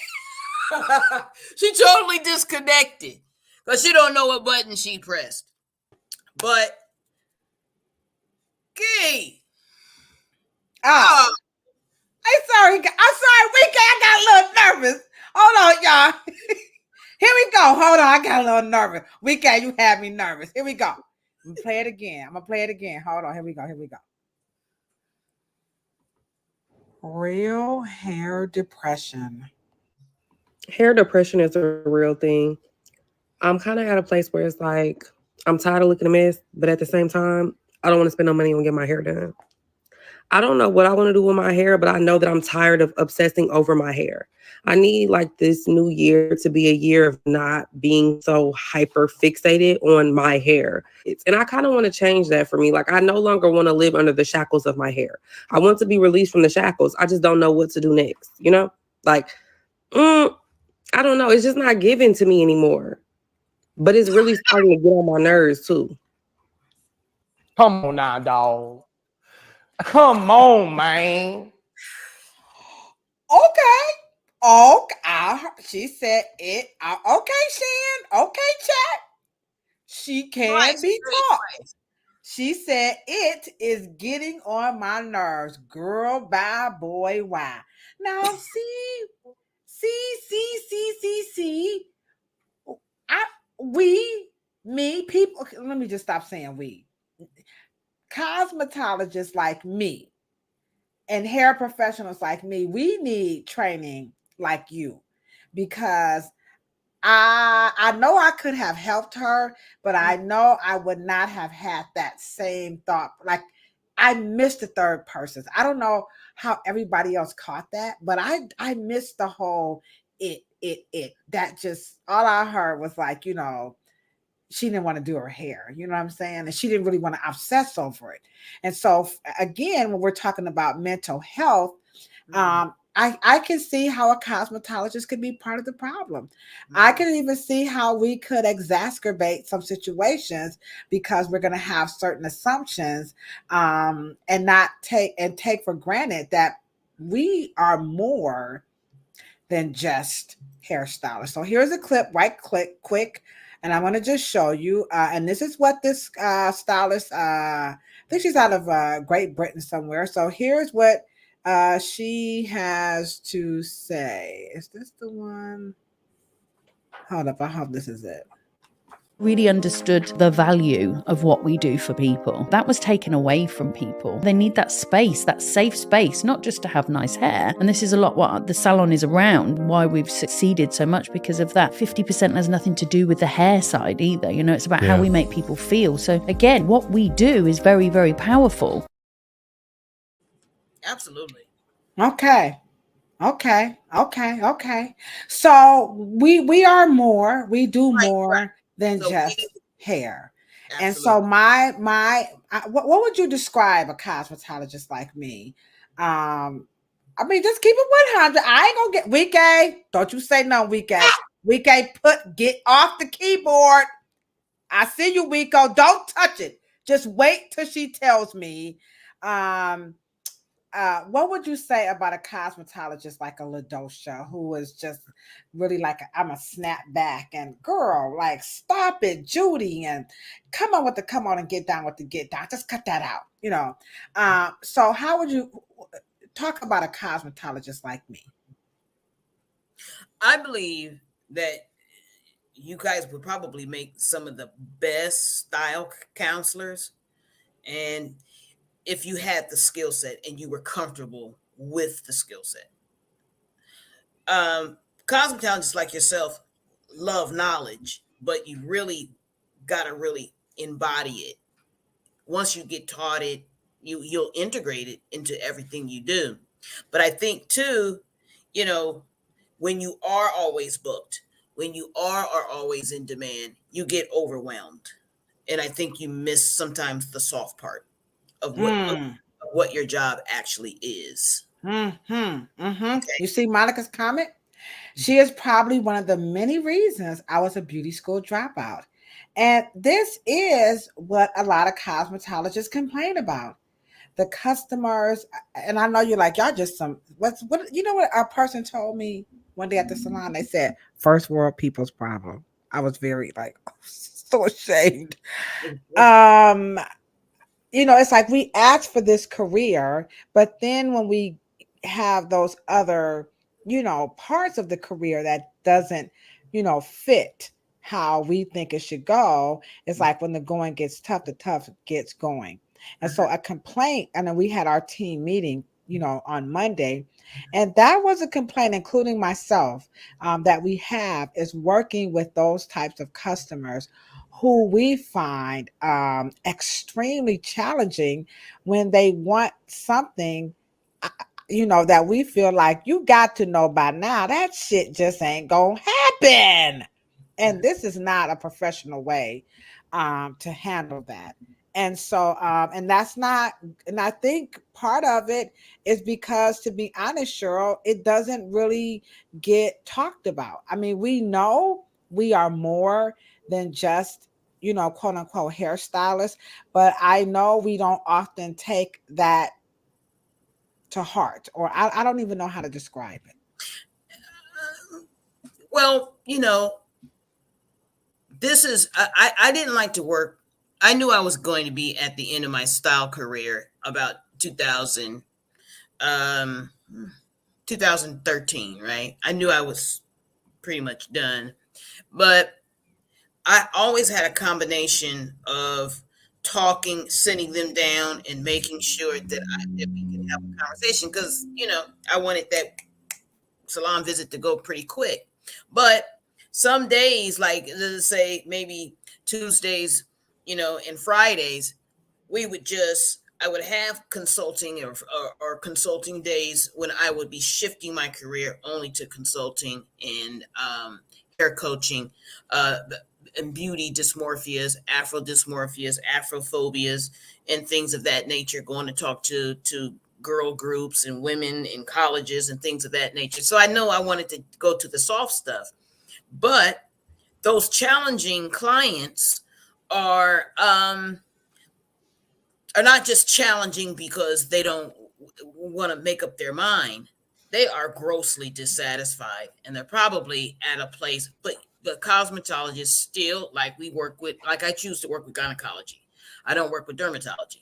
She totally disconnected because she don't know what button she pressed. But Key. Oh. I'm sorry, WK. I got a little nervous. Hold on, y'all. Here we go. Hold on. I got a little nervous. WK, you had me nervous. Here we go. I'm gonna play it again. Hold on. Here we go. Real hair depression. Hair depression is a real thing. I'm kind of at a place where it's like, I'm tired of looking a mess, but at the same time, I don't want to spend no money on getting my hair done. I don't know what I want to do with my hair, but I know that I'm tired of obsessing over my hair. I need like this new year to be a year of not being so hyper fixated on my hair. And I kind of want to change that for me. Like, I no longer want to live under the shackles of my hair. I want to be released from the shackles. I just don't know what to do next, Like, I don't know. It's just not given to me anymore. But it's really starting to get on my nerves too. Come on now, dog. Come on, man. Okay. She said it. Okay, Shan. Okay, chat. She can be taught. She said it is getting on my nerves. Girl, bye, boy, why? Now, see. People. Okay, let me just stop saying we. Cosmetologists like me and hair professionals like me, we need training like you, because I know I could have helped her, but I know I would not have had that same thought. Like, I missed the third person. I don't know how everybody else caught that, but I missed the whole it That just all I heard was like, she didn't want to do her hair, you know what I'm saying? And she didn't really want to obsess over it. And so again, when we're talking about mental health, I can see how a cosmetologist could be part of the problem. I can even see how we could exacerbate some situations because we're going to have certain assumptions, and not take for granted that we are more than just hairstylists. So here's a clip, right quick, and I'm going to just show you. And this is what this stylist, I think she's out of Great Britain somewhere. So here's what she has to say. Is this the one? Hold up, I hope this is it. Really understood the value of what we do for people. That was taken away from people. They need that space, that safe space, not just to have nice hair. And this is a lot what the salon is around, why we've succeeded so much because of that. 50% has nothing to do with the hair side either. It's about how we make people feel. So again, what we do is very, very powerful. Absolutely. Okay. So we are more. We do more than just hair. Absolutely. And so what would you describe a cosmetologist like me? I mean, just keep it 100. I ain't gonna get weak A. Don't you say no, weak A. Weak A, get off the keyboard. I see you, Wico. Don't touch it. Just wait till she tells me. What would you say about a cosmetologist like a Ladosha, who is just really like I'm a snap back and girl, like stop it, Judy, and come on and get down with the get down. Just cut that out, So how would you talk about a cosmetologist like me? I believe that you guys would probably make some of the best style counselors, and if you had the skill set and you were comfortable with the skill set. Cosmetologists like yourself love knowledge, but you really got to really embody it. Once you get taught it, you'll integrate it into everything you do. But I think too, when you are always booked, when you are always in demand, you get overwhelmed. And I think you miss sometimes the soft part of what your job actually is. Okay. You see Monica's comment? She is probably one of the many reasons I was a beauty school dropout. And this is what a lot of cosmetologists complain about. The customers, and I know you're like, y'all just what a person told me one day at the salon? They said, first world people's problem. I was very so ashamed. It's like we asked for this career, but then when we have those other, parts of the career that doesn't, fit how we think it should go, it's like when the going gets tough, the tough gets going. And so a complaint, and then we had our team meeting, on Monday, and that was a complaint, including myself, that we have is working with those types of customers who we find extremely challenging when they want something, that we feel like you got to know by now. That shit just ain't gonna happen. And this is not a professional way to handle that. And so, and that's not, and I think part of it is because, to be honest, Cheryl, it doesn't really get talked about. I mean, we know we are more than just, quote unquote hairstylists, but I know we don't often take that to heart, or I don't even know how to describe it. Well, this is, I didn't like to work. I knew I was going to be at the end of my style career about 2013, right? I knew I was pretty much done, but I always had a combination of talking, sitting them down, and making sure that we can have a conversation because, I wanted that salon visit to go pretty quick. But some days, like let's say maybe Tuesdays, and Fridays, we would just I would have consulting or consulting days when I would be shifting my career only to consulting and hair coaching, and beauty dysmorphias, Afro dysmorphias, Afrophobias, and things of that nature. Going to talk to girl groups and women in colleges and things of that nature. So I know I wanted to go to the soft stuff, but those challenging clients are not just challenging because they don't want to make up their mind. They are grossly dissatisfied, and they're probably at a place. But the cosmetologists still, like we work with, like I choose to work with gynecology. I don't work with dermatology.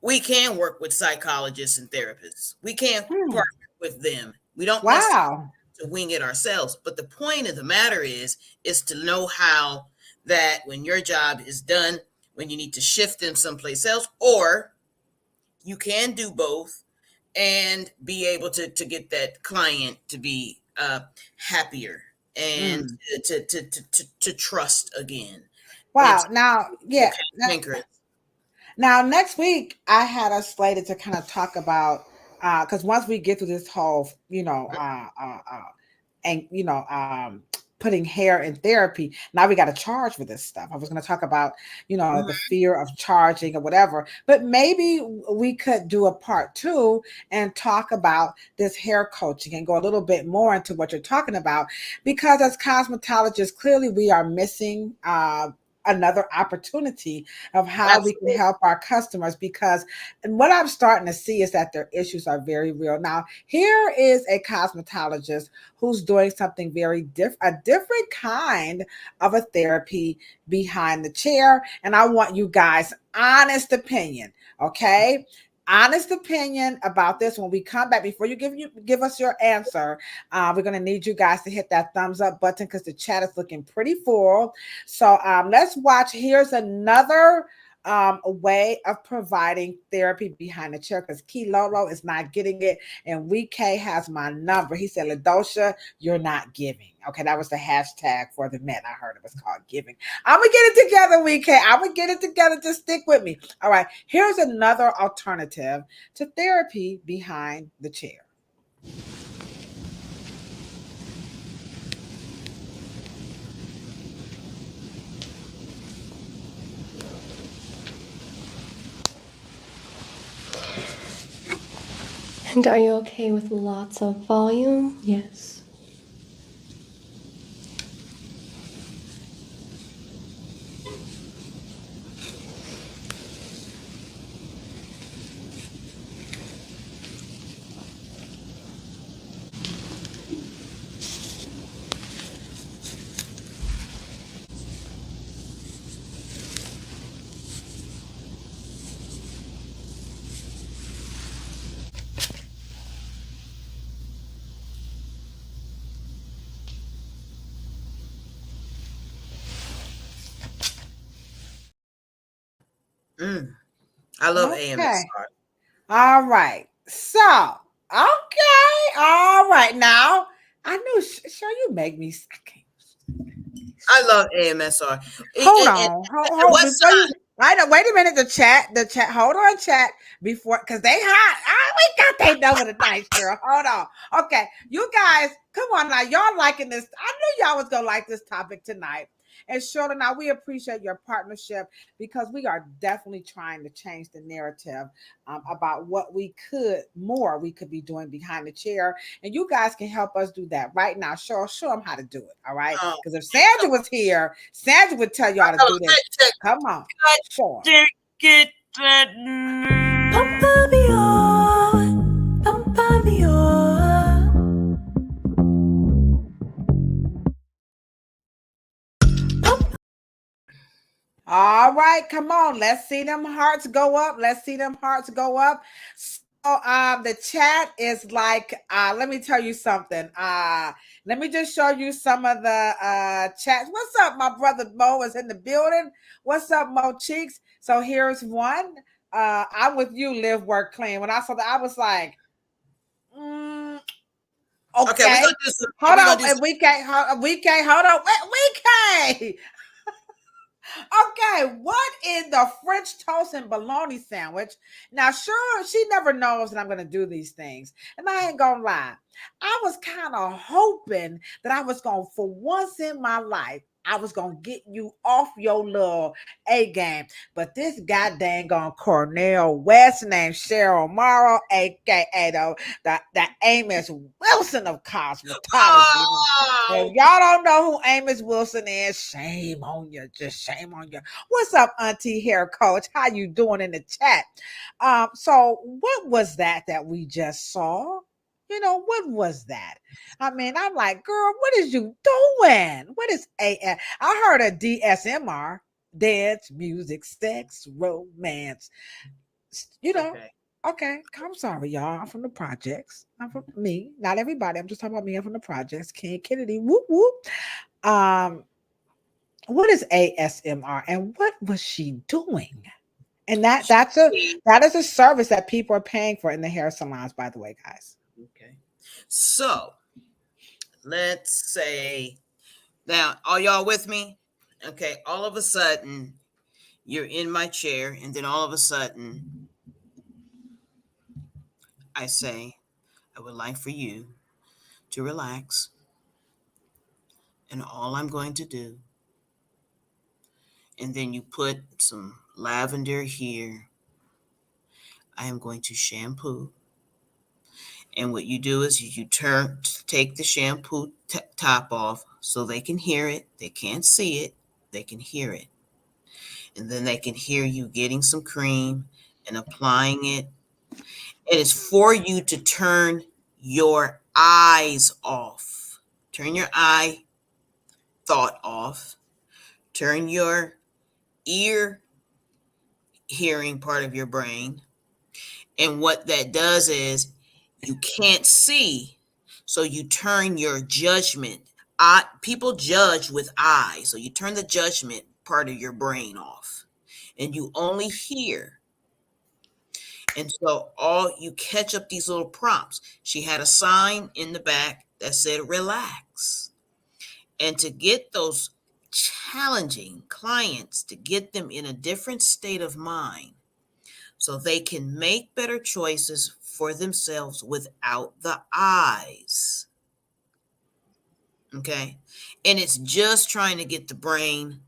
We can work with psychologists and therapists. We can partner with them. We don't necessarily to wing it ourselves. But the point of the matter is to know how that when your job is done, when you need to shift them someplace else, or you can do both and be able to get that client to be happier and to trust again. Wow. Now, yeah. Okay, now, next week, I had us slated to kind of talk about, because once we get through this whole, putting hair in therapy, now we got to charge for this stuff. I was going to talk about, the fear of charging or whatever, but maybe we could do a part 2 and talk about this hair coaching and go a little bit more into what you're talking about, because as cosmetologists, clearly we are missing another opportunity of how we can help our customers, because what I'm starting to see is that their issues are very real. Now, here is a cosmetologist who's doing something very a different kind of a therapy behind the chair. And I want you guys' honest opinion, okay? Honest opinion about this. When we come back, before you give us your answer, we're going to need you guys to hit that thumbs up button because the chat is looking pretty full. So let's watch. Here's another way of providing therapy behind the chair, because Key Lolo is not getting it, and WeK has my number. He said, Ladosha, you're not giving. Okay, that was the hashtag for the men. I heard it was called giving. I'm gonna get it together, WeK. I'm gonna get it together. Just stick with me. All right, here's another alternative to therapy behind the chair. And are you okay with lots of volume? Yes. I love AMSR. All right. So, okay. All right. Now, I knew, sure, you make me. I love AMSR. Hold on. Before you, I know. Wait a minute. The chat. Hold on, chat. Before, because they hot. We got they number tonight, girl. Hold on. Okay, you guys, come on now. Y'all liking this? I knew y'all was gonna like this topic tonight. And Cheryl, now we appreciate your partnership, because we are definitely trying to change the narrative about what we could be doing behind the chair. And you guys can help us do that right now. Cheryl, show them how to do it. All right. Because if Sandra was here, Sandra would tell you how to do this. Come on. Sure. Get that. All right, come on. Let's see them hearts go up. So the chat is like, let me tell you something. Let me just show you some of the chats. What's up? My brother Mo is in the building. What's up, Mo Cheeks? So here's one. I'm with you, live, work, clean. When I saw that, I was like, okay. Hold on. We can't. Hold on. We can't. Okay, what in the French toast and bologna sandwich? Now, sure, she never knows that I'm going to do these things. And I ain't going to lie. I was kind of hoping that I was going to, for once in my life, I was going to get you off your little A game. But this goddamn gone Cornell West named Cheryl Morrow, a.k.a. the Amos Wilson of cosmetology. If y'all don't know who Amos Wilson is, shame on you. Just shame on you. What's up, Auntie Hair Coach? How you doing in the chat? So what was that we just saw? What was that? I mean, I'm like, girl, what is you doing? What is AS? I heard a DSMR, dance, music, sex, romance. Okay, I'm sorry, y'all. I'm from the projects. I'm from me, not everybody. I'm just talking about me. I'm from the projects. King Kennedy, whoop whoop. What is ASMR and what was she doing? And that is a service that people are paying for in the hair salons, by the way, guys. Okay. So let's say now, are y'all with me? Okay, all of a sudden you're in my chair, and then all of a sudden I say, I would like for you to relax. And all I'm going to do, and then you put some lavender here. I am going to shampoo. And what you do is you take the shampoo top off so they can hear it. They can't see it. They can hear it. And then they can hear you getting some cream and applying it. It is for you to turn your eyes off. Turn your eye thought off. Turn your ear hearing part of your brain. And what that does is you can't see, so you turn your judgment. People judge with eyes, so you turn the judgment part of your brain off, and you only hear. And so you catch up these little prompts. She had a sign in the back that said relax. And to get those challenging clients, to get them in a different state of mind so they can make better choices for themselves without the eyes. Okay? And it's just trying to get the brain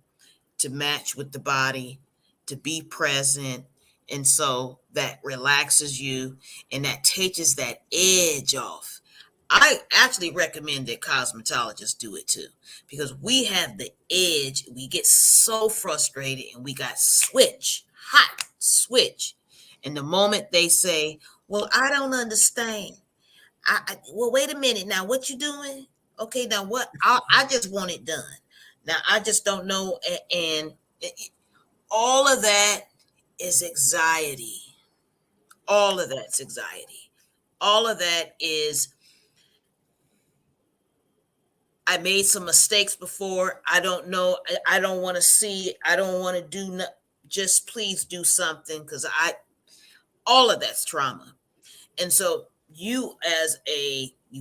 to match with the body, to be present. And so that relaxes you and that takes that edge off. I actually recommend that cosmetologists do it too, because we have the edge. We get so frustrated and we got hot switch. And the moment they say, well, I don't understand. Well, wait a minute. Now, what you doing? Okay, now what? I just want it done. Now, I just don't know. And all of that is anxiety. All of that's anxiety. All of that is, I made some mistakes before. I don't know. I don't want to see. I don't want to do. Just please do something, because all of that's trauma. And so you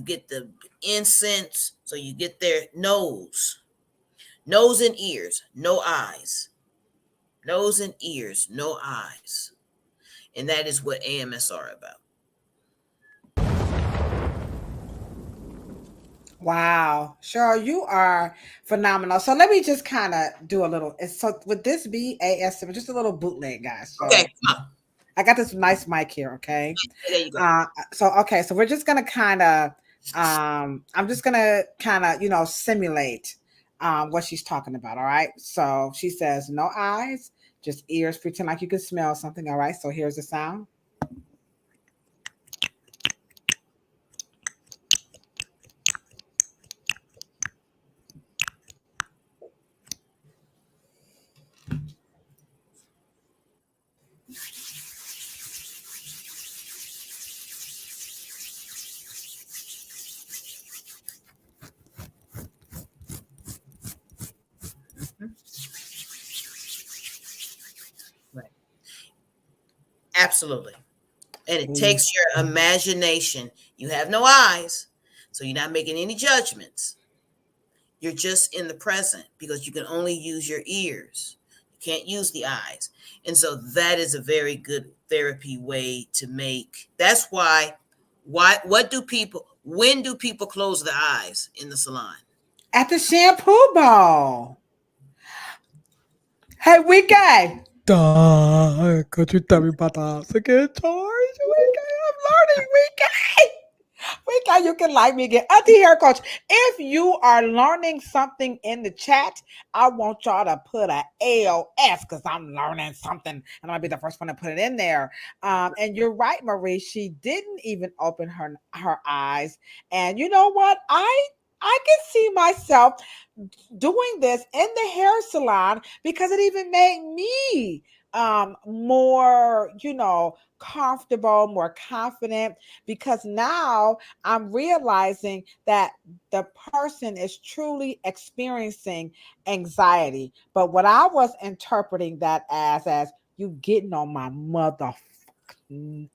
get the incense, so you get their nose and ears, no eyes. Nose and ears, no eyes. And that is what AMS are about. Wow, Cheryl, you are phenomenal. So let me just kind of do a little. So would this be ASM? Just a little bootleg, guys. So Okay, come on. I got this nice mic here. Okay. There you go. So we're just gonna kind of. I'm just gonna kind of simulate what she's talking about. All right. So she says no eyes, just ears. Pretend like you can smell something. All right. So here's the sound. Right. Absolutely. And it takes your imagination. You have no eyes, so you're not making any judgments. You're just in the present, because you can only use your ears. Can't use the eyes. And so that is a very good therapy way to make. That's why when do people close their eyes in the salon? At the shampoo ball. Hey, Weekend. Could you tell me about the house again, George? Weekend, I'm learning, Weekend. Weekend, you can like me again. Auntie Hair Coach, if you are learning something in the chat, I want y'all to put a AOS because I'm learning something and I'm going to be the first one to put it in there. And you're right, Marie. She didn't even open her eyes. And you know what? I can see myself doing this in the hair salon because it even made me more, comfortable, more confident, because now I'm realizing that the person is truly experiencing anxiety. But what I was interpreting that as you getting on my motherfucking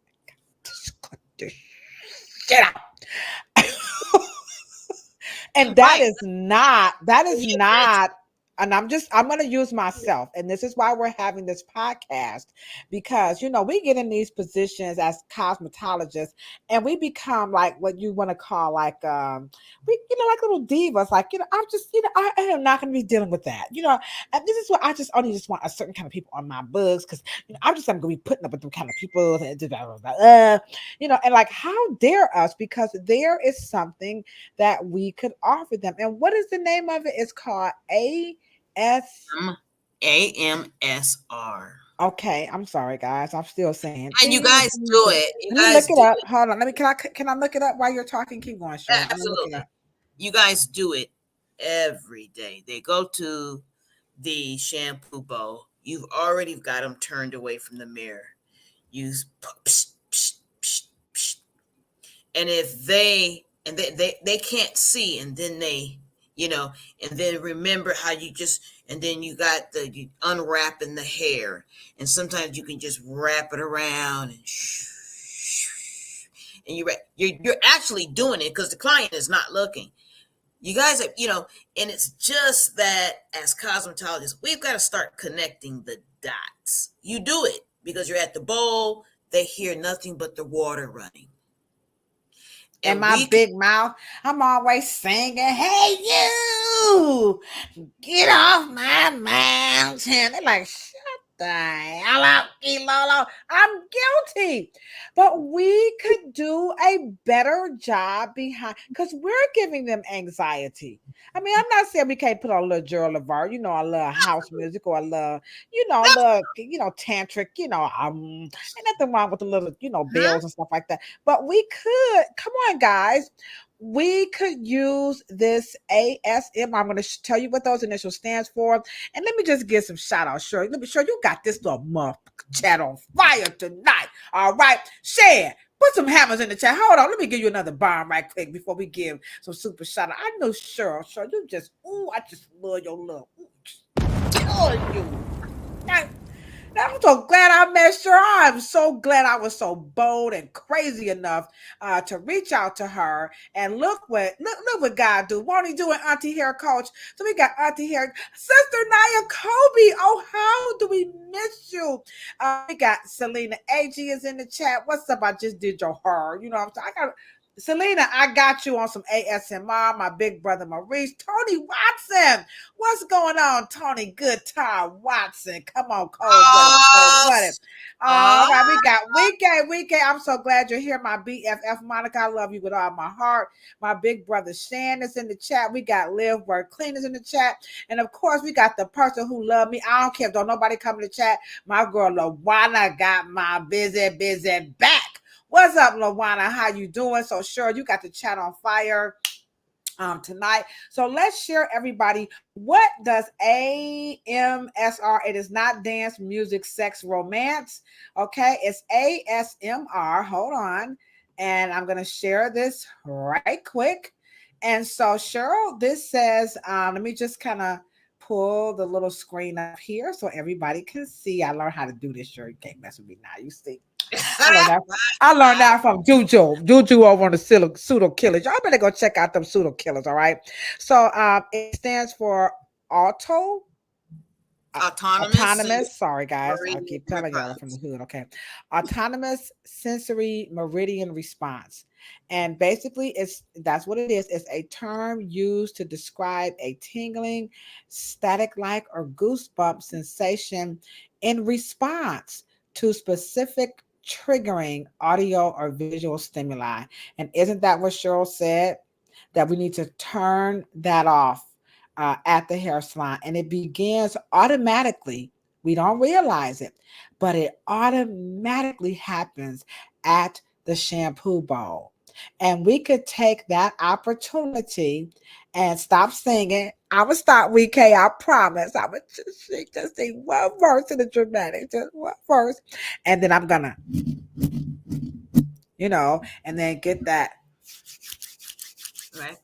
shit out. And that is not, and I'm going to use myself. And this is why we're having this podcast, because, we get in these positions as cosmetologists and we become like what you want to call like, like little divas, like, I'm just, I am not going to be dealing with that, and this is what I only just want a certain kind of people on my books. Cause I'm just going to be putting up with them kind of people, and like, how dare us? Because there is something that we could offer them. And what is the name of it? It's called AMSR. Okay, I'm sorry, guys. I'm still saying. And you guys do it. Let me look it up. Hold on. Can I look it up while you're talking? Keep going, Cheryl. Absolutely. You guys do it every day. They go to the shampoo bowl. You've already got them turned away from the mirror. Use psh, psh, psh, psh. And if they can't see, and then they, and then remember how and then you got you unwrapping the hair, and sometimes you can just wrap it around and you're actually doing it because the client is not looking. You guys are, and it's just that as cosmetologists, we've got to start connecting the dots. You do it because you're at the bowl, they hear nothing but the water running. And my big mouth, I'm always singing, hey, you, get off my mountain. They're like, shut the hell up, Lolo. I'm guilty. But we could do a better job because we're giving them anxiety. I mean, I'm not saying we can't put on a little Gerald Levert, I love house music, or I love, tantric, ain't nothing wrong with the little, bells and stuff like that. But we could, come on, guys, we could use this ASM. I'm going to tell you what those initials stands for. And let me just give some shout outs. Sure, let me show you got this little chat on fire tonight. All right, share. Put some hammers in the chat. Hold on. Let me give you another bomb right quick before we give some super shout out. I know Cheryl, you just, I just love your love. Love you. I'm so glad I met Cheryl. I'm so glad I was so bold and crazy enough to reach out to her. And look what God do. Won't he do an Auntie Hair Coach? So we got Auntie Hair, Sister Naya Kobe. Oh, how do we miss you? We got Selena AG is in the chat. What's up? I just did your hair. You know what I'm saying? I got Selena, I got you on some ASMR, my big brother Maurice. Tony Watson, what's going on, Tony? Good time, Watson. Come on, cold-blooded. All right, we got Weekend. I'm so glad you're here, my BFF Monica. I love you with all my heart. My big brother Shan is in the chat. We got Live Work Clean is in the chat. And of course, we got the person who loved me. I don't care. Don't nobody come in the chat. My girl LaWanna got my busy back. What's up, LaWanna? How you doing? So sure, you got the chat on fire tonight. So let's share, everybody. What does AMSR? It is not dance, music, sex, romance. Okay, it's ASMR. Hold on. And I'm going to share this right quick. And so Cheryl, this says, let me just kind of pull the little screen up here so everybody can see. I learned how to do this. Sure, you can't mess with me now. You see. I learned that from Juju over on the pseudo killers. Y'all better go check out them pseudo killers. All right. So it stands for Autonomous. Sorry, guys. I Meridian keep telling y'all I'm from the response. hood. Okay. Autonomous sensory meridian response. And basically, that's what it is. It's a term used to describe a tingling, static-like, or goosebump sensation in response to specific triggering audio or visual stimuli. And isn't that what Cheryl said? That we need to turn that off at the hair salon, and it begins automatically. We don't realize it, but it automatically happens at the shampoo bowl. And we could take that opportunity and stop singing. I would stop, WK, I promise. I would just sing one verse in the dramatic, just one verse. And then I'm gonna, and then get that. Right.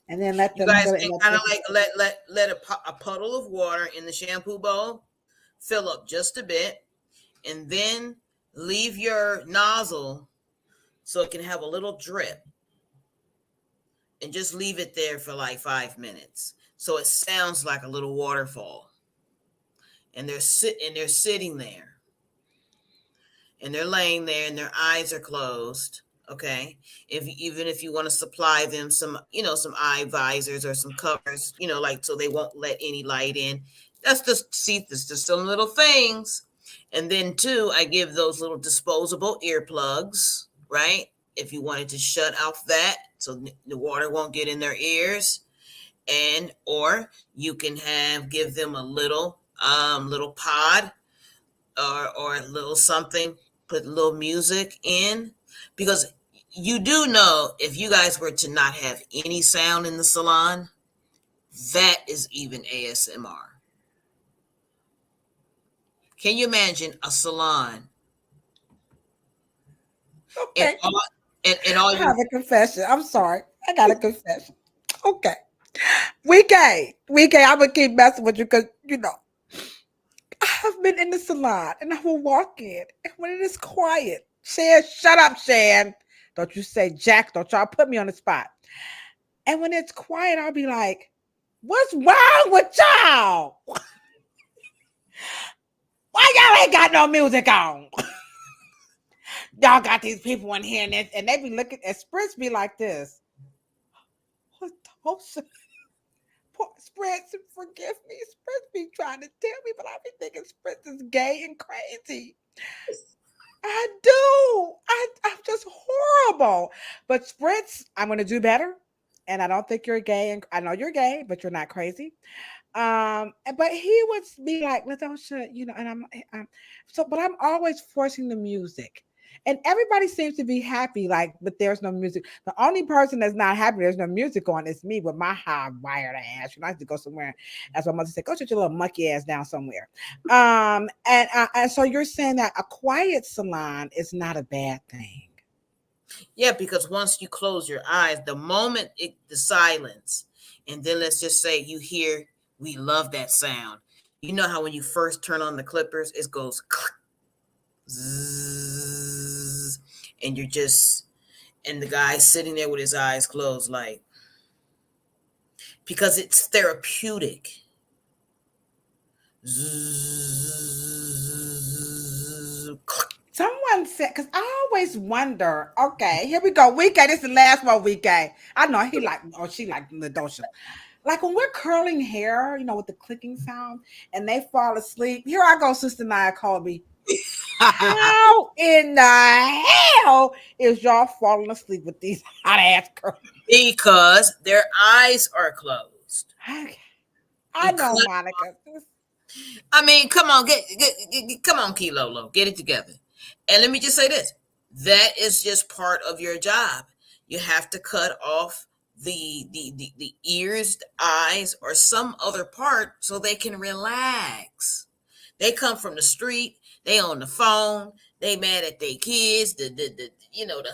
And then let You them guys feel it. can kind of like let a puddle of water in the shampoo bowl fill up just a bit, and then leave your nozzle so it can have a little drip, and just leave it there for like 5 minutes so it sounds like a little waterfall. And they're sitting there, and they're laying there, and their eyes are closed. Okay, even if you want to supply them some eye visors or some covers, like so they won't let any light in. That's just some little things. And then too, I give those little disposable earplugs, right? If you wanted to shut off that so the water won't get in their ears. And or you can give them a little pod or a little something, put a little music in, because you do know if you guys were to not have any sound in the salon, that is even ASMR. Can you imagine a salon? Okay. And all I have a confession. I'm sorry. I got a confession. Okay. I'm gonna keep messing with you because I have been in the salon and I will walk in, and when it is quiet, Shan, shut up, Shan. Don't you say Jack, don't y'all put me on the spot. And when it's quiet, I'll be like, what's wrong with y'all? Why y'all ain't got no music on? Y'all got these people in here and they be looking at Spritz be like this. Ladosha. Poor Spritz, forgive me. Spritz be trying to tell me, but I be thinking Spritz is gay and crazy. I do. I'm just horrible. But Spritz, I'm gonna do better. And I don't think you're gay, and I know you're gay, but you're not crazy. But he would be like, Ladosha, and I'm so, but I'm always forcing the music. And everybody seems to be happy, like, but there's no music. The only person that's not happy, there's no music on, is me with my high wired ass. I have to go somewhere, as my mother said, go sit your little monkey ass down somewhere. And so you're saying that a quiet salon is not a bad thing. Yeah, because once you close your eyes, the moment the silence, and then let's just say you hear, we love that sound. You know how when you first turn on the clippers, it goes click, zzz, and and the guy's sitting there with his eyes closed, like, because it's therapeutic. Zzz, Someone said, because I always wonder, okay, here we go. Weekend, this is the last one, weekend. I know she like Ladosha. Like when we're curling hair, with the clicking sound, and they fall asleep. Here I go, Sister Nia Colby. How in the hell is y'all falling asleep with these hot ass curls? Because their eyes are closed. I know, Monica. I mean, come on, come on, Kilolo, get it together. And let me just say this: that is just part of your job. You have to cut off the ears, the eyes, or some other part so they can relax. They come from the street, they on the phone, they mad at their kids, the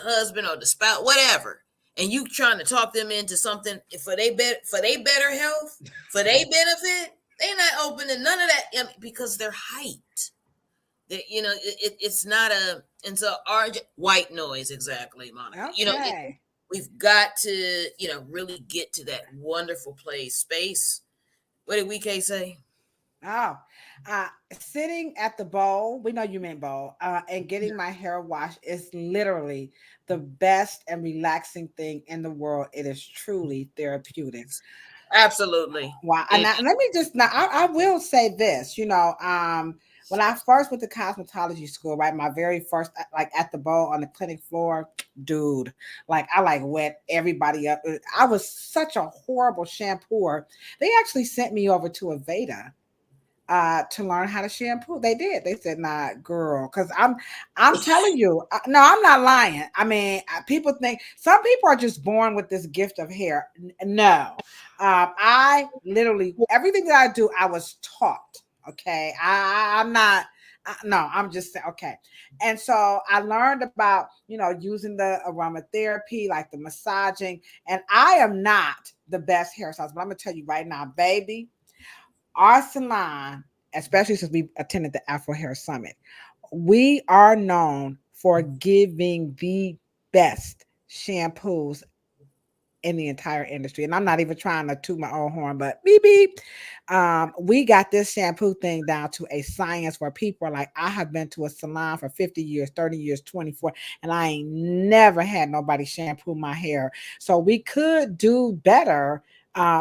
husband or the spouse, whatever. And you trying to talk them into something for they better health, for their benefit. They're not open to none of that because they're hyped. It's not it's a white noise, exactly, Monica. Okay. We've got to, really get to that wonderful space. What did WK say? Oh, sitting at the bowl, we know you meant bowl, and getting my hair washed is literally the best and relaxing thing in the world. It is truly therapeutic. Absolutely. Wow. And let me just now, I will say this, when I first went to cosmetology school, right, my very first, like at the bowl on the clinic floor, dude, like I like wet everybody up. I was such a horrible shampooer. They actually sent me over to Aveda to learn how to shampoo. They did. They said, "Nah, girl," because I'm telling you, no, I'm not lying. I mean, people think some people are just born with this gift of hair. No, I literally everything that I do, I was taught. Okay, I'm not. No, I'm just saying. Okay, and so I learned about using the aromatherapy, like the massaging, and I am not the best hairstylist, but I'm gonna tell you right now, baby, our salon, especially since we attended the Afro Hair Summit, we are known for giving the best shampoos in the entire industry. And I'm not even trying to toot my own horn, but beep beep. We got this shampoo thing down to a science where people are like, I have been to a salon for 50 years, 30 years, 24, and I ain't never had nobody shampoo my hair. So we could do better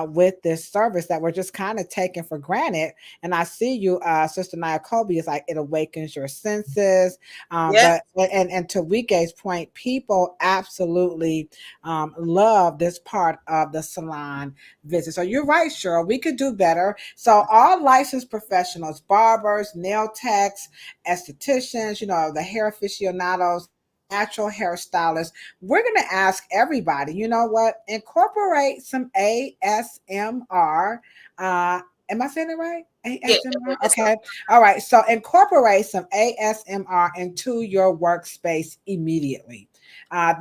with this service that we're just kind of taking for granted. And I see you, Sister Nia Kobe, is like it awakens your senses. Yeah. But and to Wike's point, people absolutely love this part of the salon visit. So you're right, Cheryl. We could do better. So all licensed professionals, barbers, nail techs, estheticians, the hair aficionados, natural hairstylists, we're going to ask everybody, you know what? Incorporate some ASMR. Am I saying it right? Yeah. ASMR? Okay. All right. So incorporate some ASMR into your workspace immediately.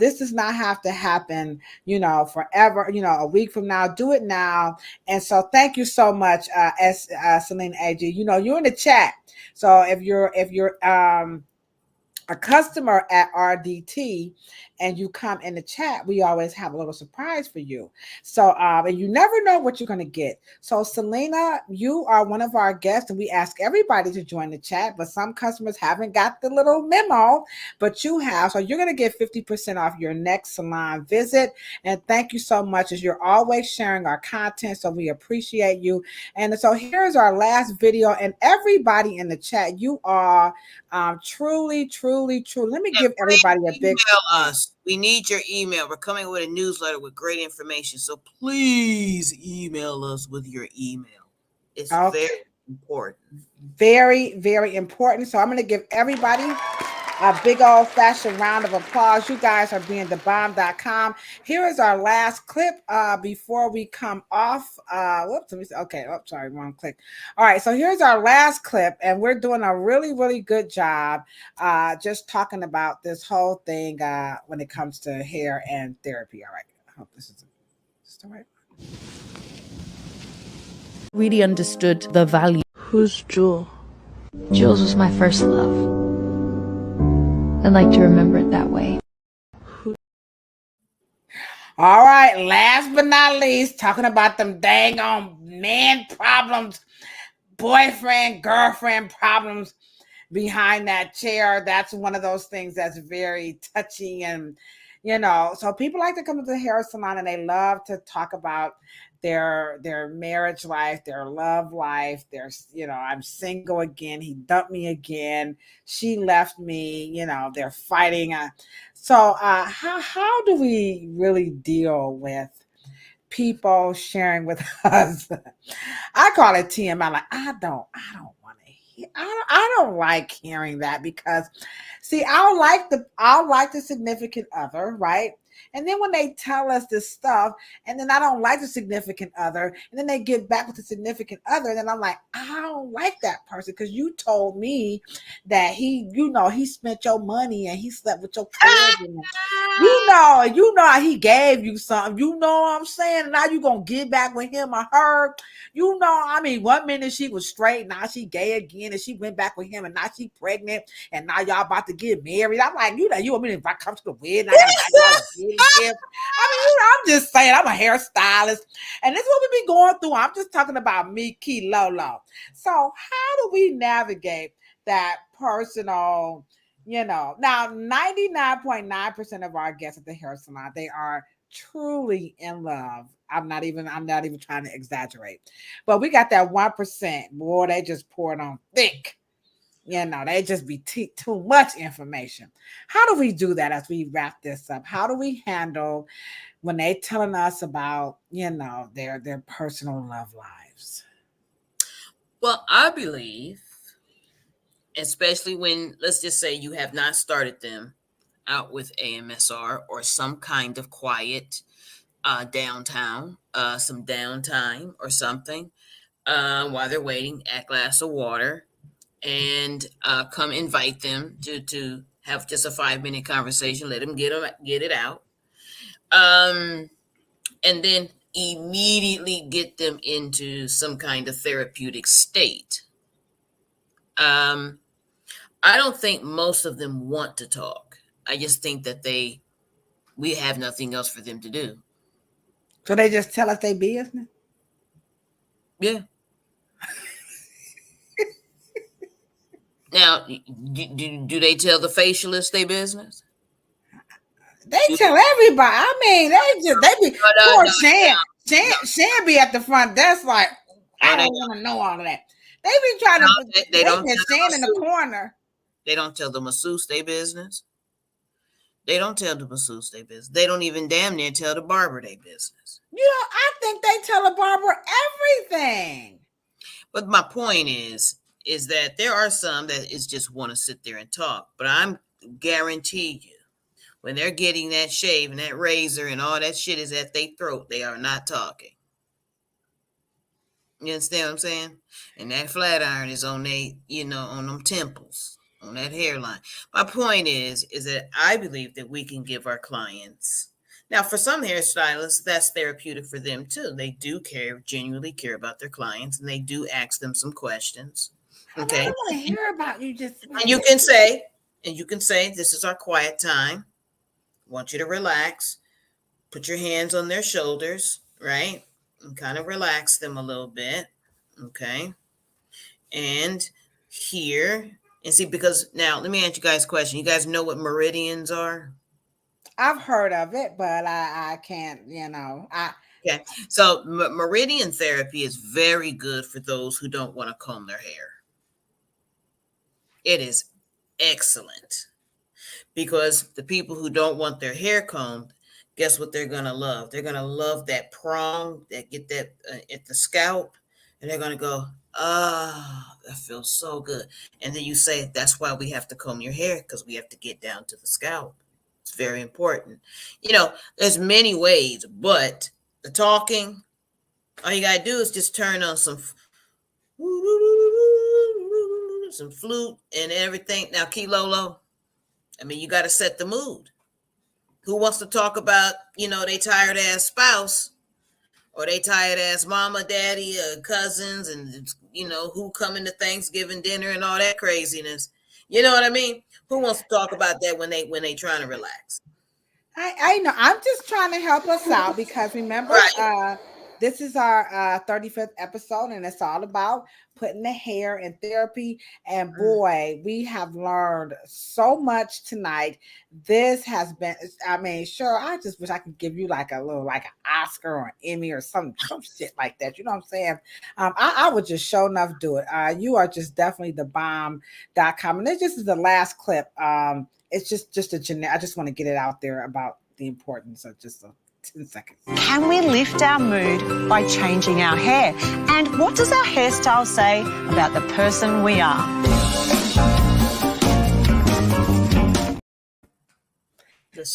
This does not have to happen, forever, a week from now. Do it now. And so thank you so much, Celine AG. You're in the chat. So if you're a customer at RDT and you come in the chat, we always have a little surprise for you. So, and you never know what you're going to get. So, Selena, you are one of our guests, and we ask everybody to join the chat, but some customers haven't got the little memo, but you have. So, you're going to get 50% off your next salon visit. And thank you so much, as you're always sharing our content. So, we appreciate you. And so, here's our last video. And everybody in the chat, you are truly. Let me give everybody a big email us. We need your email. We're coming with a newsletter with great information. So please email us with your email. It's very important. Very important. So I'm going to give everybody a big old fashioned round of applause. You guys are being thebomb.com. Here is our last clip before we come off. Whoops, let me see. Okay. Oh, sorry, wrong click. All right. So here's our last clip, and we're doing a really good job just talking about this whole thing when it comes to hair and therapy. All right. I hope this is all right. Really understood the value. Who's Jewel? Jules was my first love. I'd like to remember it that way. All right, last but not least, talking about them dang on man problems, boyfriend, girlfriend problems behind that chair. That's one of those things that's very touchy. And, so people like to come to the hair salon and they love to talk about their marriage life, their love life. I'm single again. He dumped me again. She left me. They're fighting. So how do we really deal with people sharing with us? I call it TMI. Like I don't want to hear. I don't like hearing that, because see, I'll like the significant other, right? And then when they tell us this stuff, and then I don't like the significant other, and then they get back with the significant other, and then I'm like, I don't like that person, because you told me that he spent your money and he slept with your children. You know how he gave you something. You know what I'm saying? Now you gonna get back with him or her. I mean, 1 minute she was straight, now she gay again, and she went back with him, and now she pregnant, and now y'all about to get married. I'm like, you want me to come to the wedding? I gotta buy y'all a really give. I mean, I'm just saying, I'm a hairstylist, and this is what we be going through. I'm just talking about me, Key Lolo. So, how do we navigate that personal? Now 99.9% of our guests at the hair salon, they are truly in love. I'm not even trying to exaggerate. But we got that 1%. Boy, they just pour it on thick. They just be too much information. How do we do that as we wrap this up? How do we handle when they telling us about, their personal love lives? Well, I believe, especially when, let's just say, you have not started them out with AMSR or some kind of quiet downtime or something while they're waiting, a glass of water, and come invite them to have just a 5-minute conversation. Let them get it out, and then immediately get them into some kind of therapeutic state. I don't think most of them want to talk. I just think that we have nothing else for them to do. So they just tell us their business? Yeah. Now, do they tell the facialist their business? They tell everybody. I mean, they be poor Shan. Shan be at the front desk like, I don't want to know all of that. They be trying to. They don't stand in the corner. They don't tell the masseuse their business. They don't tell the masseuse their business. They don't even damn near tell the barber their business. I think they tell a barber everything. But my point is that there are some that is just want to sit there and talk. But I'm guarantee you, when they're getting that shave and that razor and all that shit is at their throat, they are not talking. You understand what I'm saying? And that flat iron is on on them temples, on that hairline. My point is that I believe that we can give our clients. Now, for some hairstylists, that's therapeutic for them too. They do genuinely care about their clients, and they do ask them some questions. Okay. I don't want to hear about you. And you can say, this is our quiet time. I want you to relax. Put your hands on their shoulders, right? And kind of relax them a little bit. Okay. And here, and see, because now let me ask you guys a question. You guys know what meridians are? I've heard of it, but I can't, Okay. So meridian therapy is very good for those who don't want to comb their hair. It is excellent because the people who don't want their hair combed, guess what they're going to love? They're going to love that prong that get that at the scalp, and they're going to go, that feels so good. And then you say, that's why we have to comb your hair, because we have to get down to the scalp. It's very important. There's many ways, but the talking, all you got to do is just turn on some flute and everything. Now, Key Lolo, I mean, you got to set the mood. Who wants to talk about, they tired ass spouse or they tired ass mama, daddy, cousins, and, who coming to Thanksgiving dinner and all that craziness? You know what I mean? Who wants to talk about that when they trying to relax? I know. I'm just trying to help us out because remember, right. This is our 35th episode, and it's all about putting the hair in therapy. And boy, we have learned so much tonight. This has been, sure, I just wish I could give you like an Oscar or an Emmy or some shit like that. You know what I'm saying? I would just show enough do it. You are just definitely the bomb.com. And this just is the last clip. It's just a generic. I just want to get it out there about the importance of just 10 seconds. Can we lift our mood by changing our hair? And what does our hairstyle say about the person we are?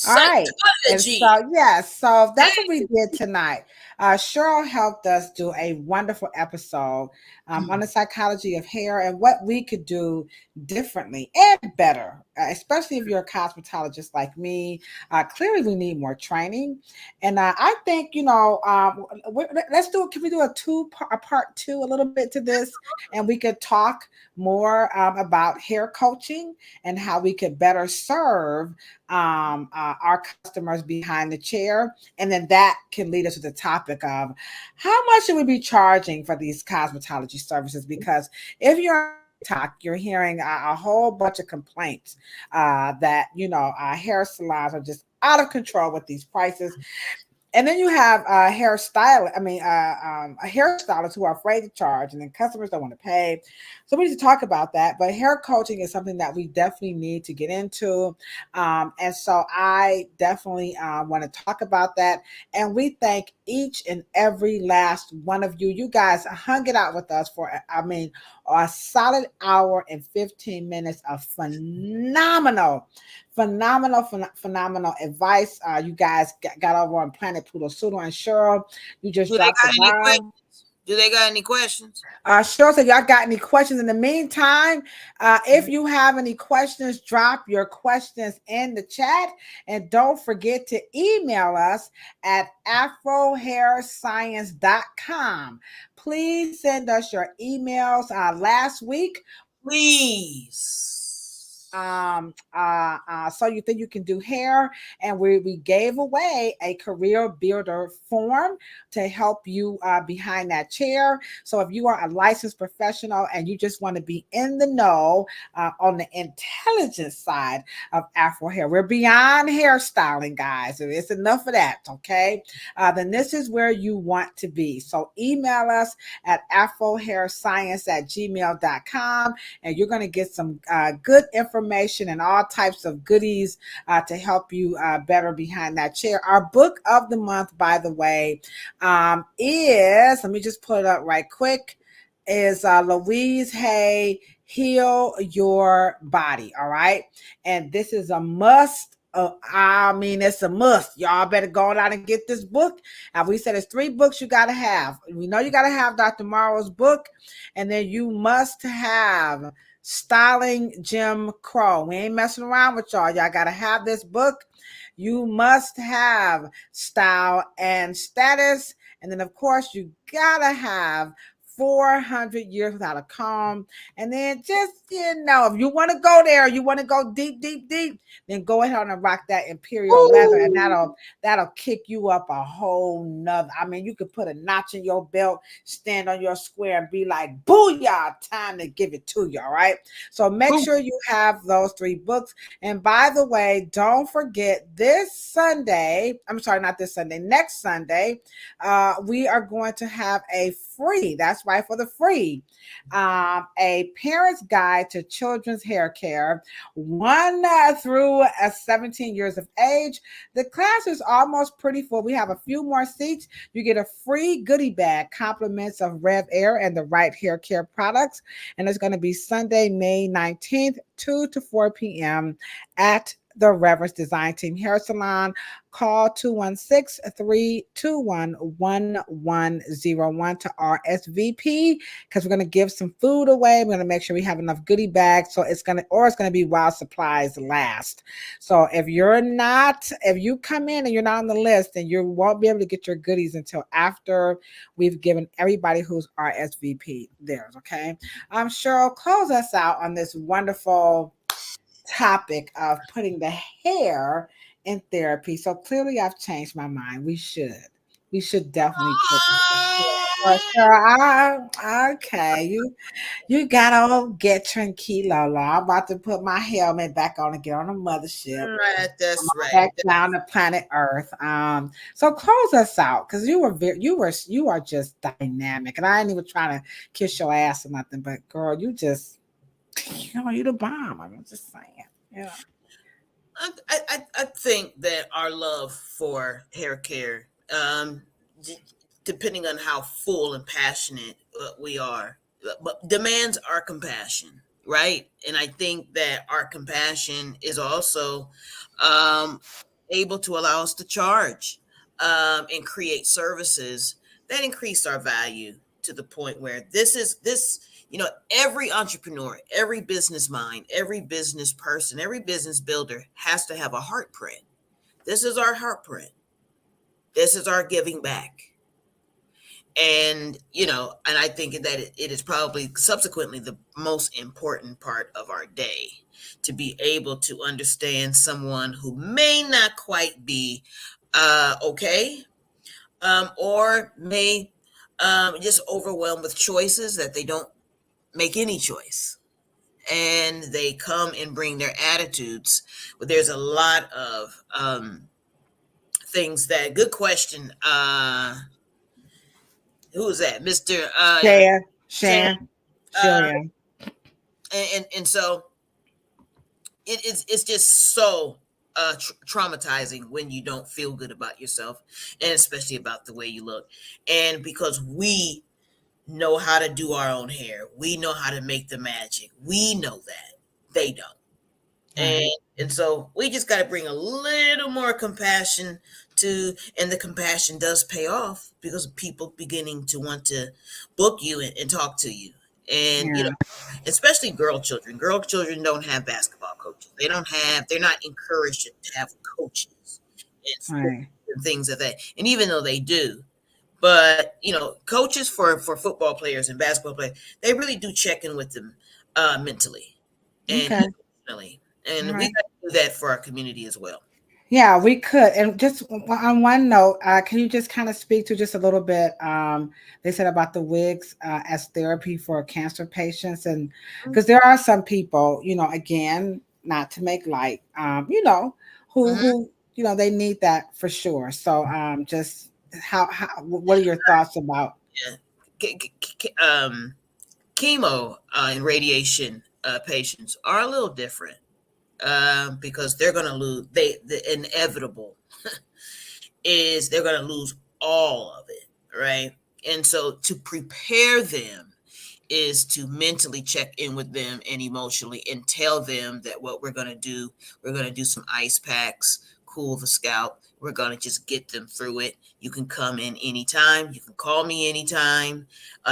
All right. And so that's what we did tonight. Cheryl helped us do a wonderful episode on the psychology of hair and what we could do differently and better, especially if you're a cosmetologist like me. Clearly, we need more training. And I think, let's do it. Can we do a part two, a little bit to this? And we could talk more about hair coaching and how we could better serve our customers behind the chair. And then that can lead us to the topic of how much should we be charging for these cosmetology services? Because if you're on TikTok, you're hearing a whole bunch of complaints that, hair salons are just out of control with these prices. And then you have hairstylists who are afraid to charge, and then customers don't want to pay. So we need to talk about that. But hair coaching is something that we definitely need to get into. And so I definitely want to talk about that. And we thank each and every last one of you. You guys hung it out with us for, a solid hour and 15 minutes of phenomenal advice. You guys got over on Planet Pluto Pseudo, and Cheryl, you just dropped the bomb. Do they got any questions? Cheryl said, y'all got any questions? In the meantime, if you have any questions, drop your questions in the chat. And don't forget to email us at afrohairscience.com. Please send us your emails. Last week, please. So you think you can do hair, and we gave away a career builder form to help you behind that chair. So if you are a licensed professional and you just want to be in the know on the intelligence side of Afro hair, we're beyond hairstyling, guys. It's enough of that, okay? Then this is where you want to be. So email us at afrohairscience@gmail.com, and you're going to get some good information and all types of goodies to help you better behind that chair. Our book of the month, by the way, is, let me just pull it up right quick, is Louise Hay, Heal Your Body. All right. And this is a must. It's a must. Y'all better go out and get this book. We said it's 3 books you got to have. We know you got to have Dr. Morrow's book, and then you must have Styling Jim Crow. We ain't messing around with y'all. Y'all got to have this book. You must have Style and Status. And then, of course, you got to have 400 Years Without a Comb. And then just, if you want to go there, you want to go deep, then go ahead and rock that Imperial leather, and that'll kick you up a whole nother. You could put a notch in your belt, stand on your square, and be like, booyah, time to give it to you, all right? So make sure you have those 3 books. And by the way, don't forget next Sunday, we are going to have a free, that's right, for the free, a parent's guide to children's hair care, 1 through 17 years of age. The class is almost pretty full. We have a few more seats. You get a free goodie bag, compliments of Rev Air and the Wright hair care products. And it's going to be Sunday, May 19th, 2 to 4 p.m. at the Reverence Design Team Hair Salon. Call 216-321-1101 to RSVP, because we're going to give some food away. We're going to make sure we have enough goodie bags. So it's going to be while supplies last. So if you come in and you're not on the list, then you won't be able to get your goodies until after we've given everybody who's RSVP theirs. Okay. Cheryl, close us out on this wonderful topic of putting the hair in therapy. So clearly I've changed my mind. We should definitely put okay. You gotta get tranquilo. I'm about to put my helmet back on and get on the mothership. Right, that's right. Back down to planet Earth. So close us out, because you are just dynamic, and I ain't even trying to kiss your ass or nothing, but girl, you just, you the bomb. I'm just saying. Yeah. I think that our love for hair care, depending on how full and passionate we are, but demands our compassion, right? And I think that our compassion is also able to allow us to charge and create services that increase our value to the point where this, every entrepreneur, every business mind, every business person, every business builder has to have a heart print. This is our heart print. This is our giving back. And, and I think that it is probably subsequently the most important part of our day, to be able to understand someone who may not quite be okay, or may just overwhelmed with choices that they don't make any choice. And they come and bring their attitudes. But there's a lot of things that, good question. Who is that? Mr. Shan. And so it's just so traumatizing when you don't feel good about yourself, and especially about the way you look. And because we know how to do our own hair, we know how to make the magic, we know that they don't. And so we just got to bring a little more compassion and the compassion does pay off, because of people beginning to want to book you and talk to you. And especially girl children don't have basketball coaches. They're not encouraged to have coaches and things of that. And even though they do, but coaches for football players and basketball players, they really do check in with them mentally and emotionally. And we got to do that for our community as well. Yeah, we could. And just on one note, can you just kind of speak to just a little bit, they said about the wigs as therapy for cancer patients? And because there are some people, again, not to make light, who they need that for sure. So just what are your thoughts about? Chemo and radiation patients are a little different. Because they're going to lose, the inevitable is they're going to lose all of it, right? And so to prepare them is to mentally check in with them and emotionally, and tell them that what we're going to do some ice packs, cool the scalp. We're going to just get them through it. You can come in anytime. You can call me anytime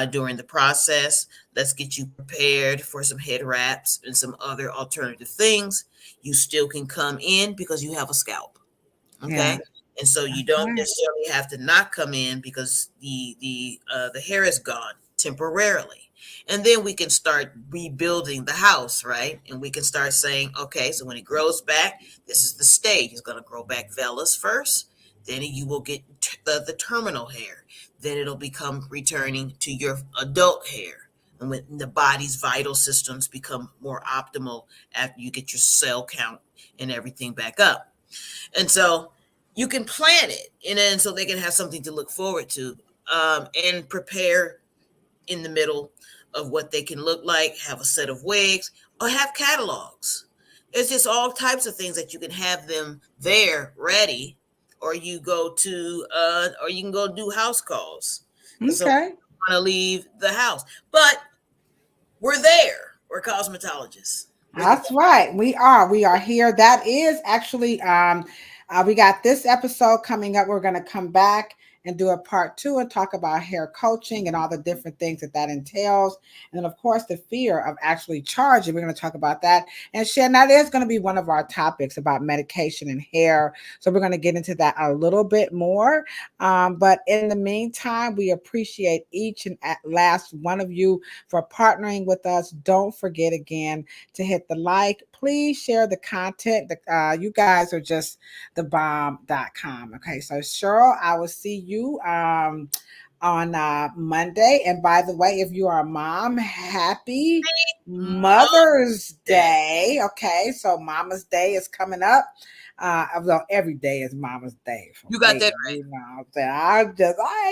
during the process. Let's get you prepared for some head wraps and some other alternative things. You still can come in because you have a scalp. Okay. Yeah. And so you don't necessarily have to not come in because the hair is gone temporarily. And then we can start rebuilding the house, right? And we can start saying, okay, so when it grows back, this is the stage. It's going to grow back vellus first. Then you will get the terminal hair. Then it'll become returning to your adult hair. And when the body's vital systems become more optimal after you get your cell count and everything back up. And so you can plan it, and then so they can have something to look forward to, and prepare in the middle of what they can look like, have a set of wigs, or have catalogs. There's just all types of things that you can have them there ready, or you go to, or you can go do house calls. Okay. So want to leave the house, but we're there. We're cosmetologists. That's right. We are here. That is actually, we got this episode coming up. We're going to come back and do a part 2 and talk about hair coaching and all the different things that entails. And then, of course, the fear of actually charging. We're going to talk about that. And Shan, that is going to be one of our topics about medication and hair. So we're going to get into that a little bit more. But in the meantime, we appreciate each and last one of you for partnering with us. Don't forget again to hit the like. Please share the content. You guys are just the bomb.com. Okay, so Cheryl, I will see you on Monday. And by the way, if you are a mom, happy Mother's Day. Okay, so Mama's Day is coming up. Well, every day is Mama's Day. You got that right. I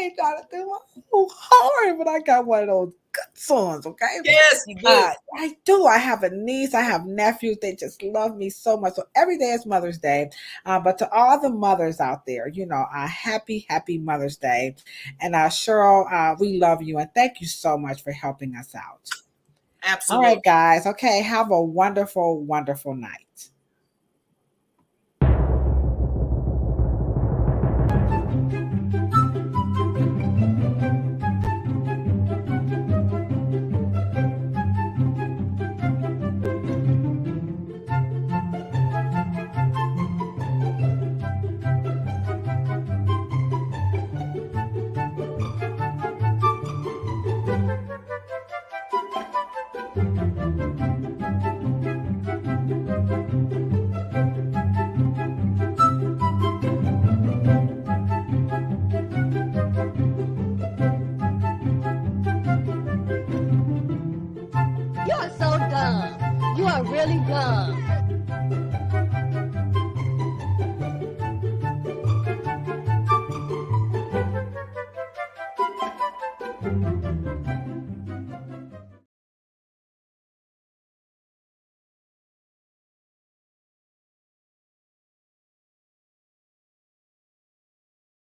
ain't trying to do it so hard, but I got one of those good sons, okay? Yes, you do. I do. I have a niece. I have nephews. They just love me so much. So every day is Mother's Day. But to all the mothers out there, a happy, happy Mother's Day. And Cheryl, we love you. And thank you so much for helping us out. Absolutely. All right, guys. Okay. Have a wonderful, wonderful night. are really dumb.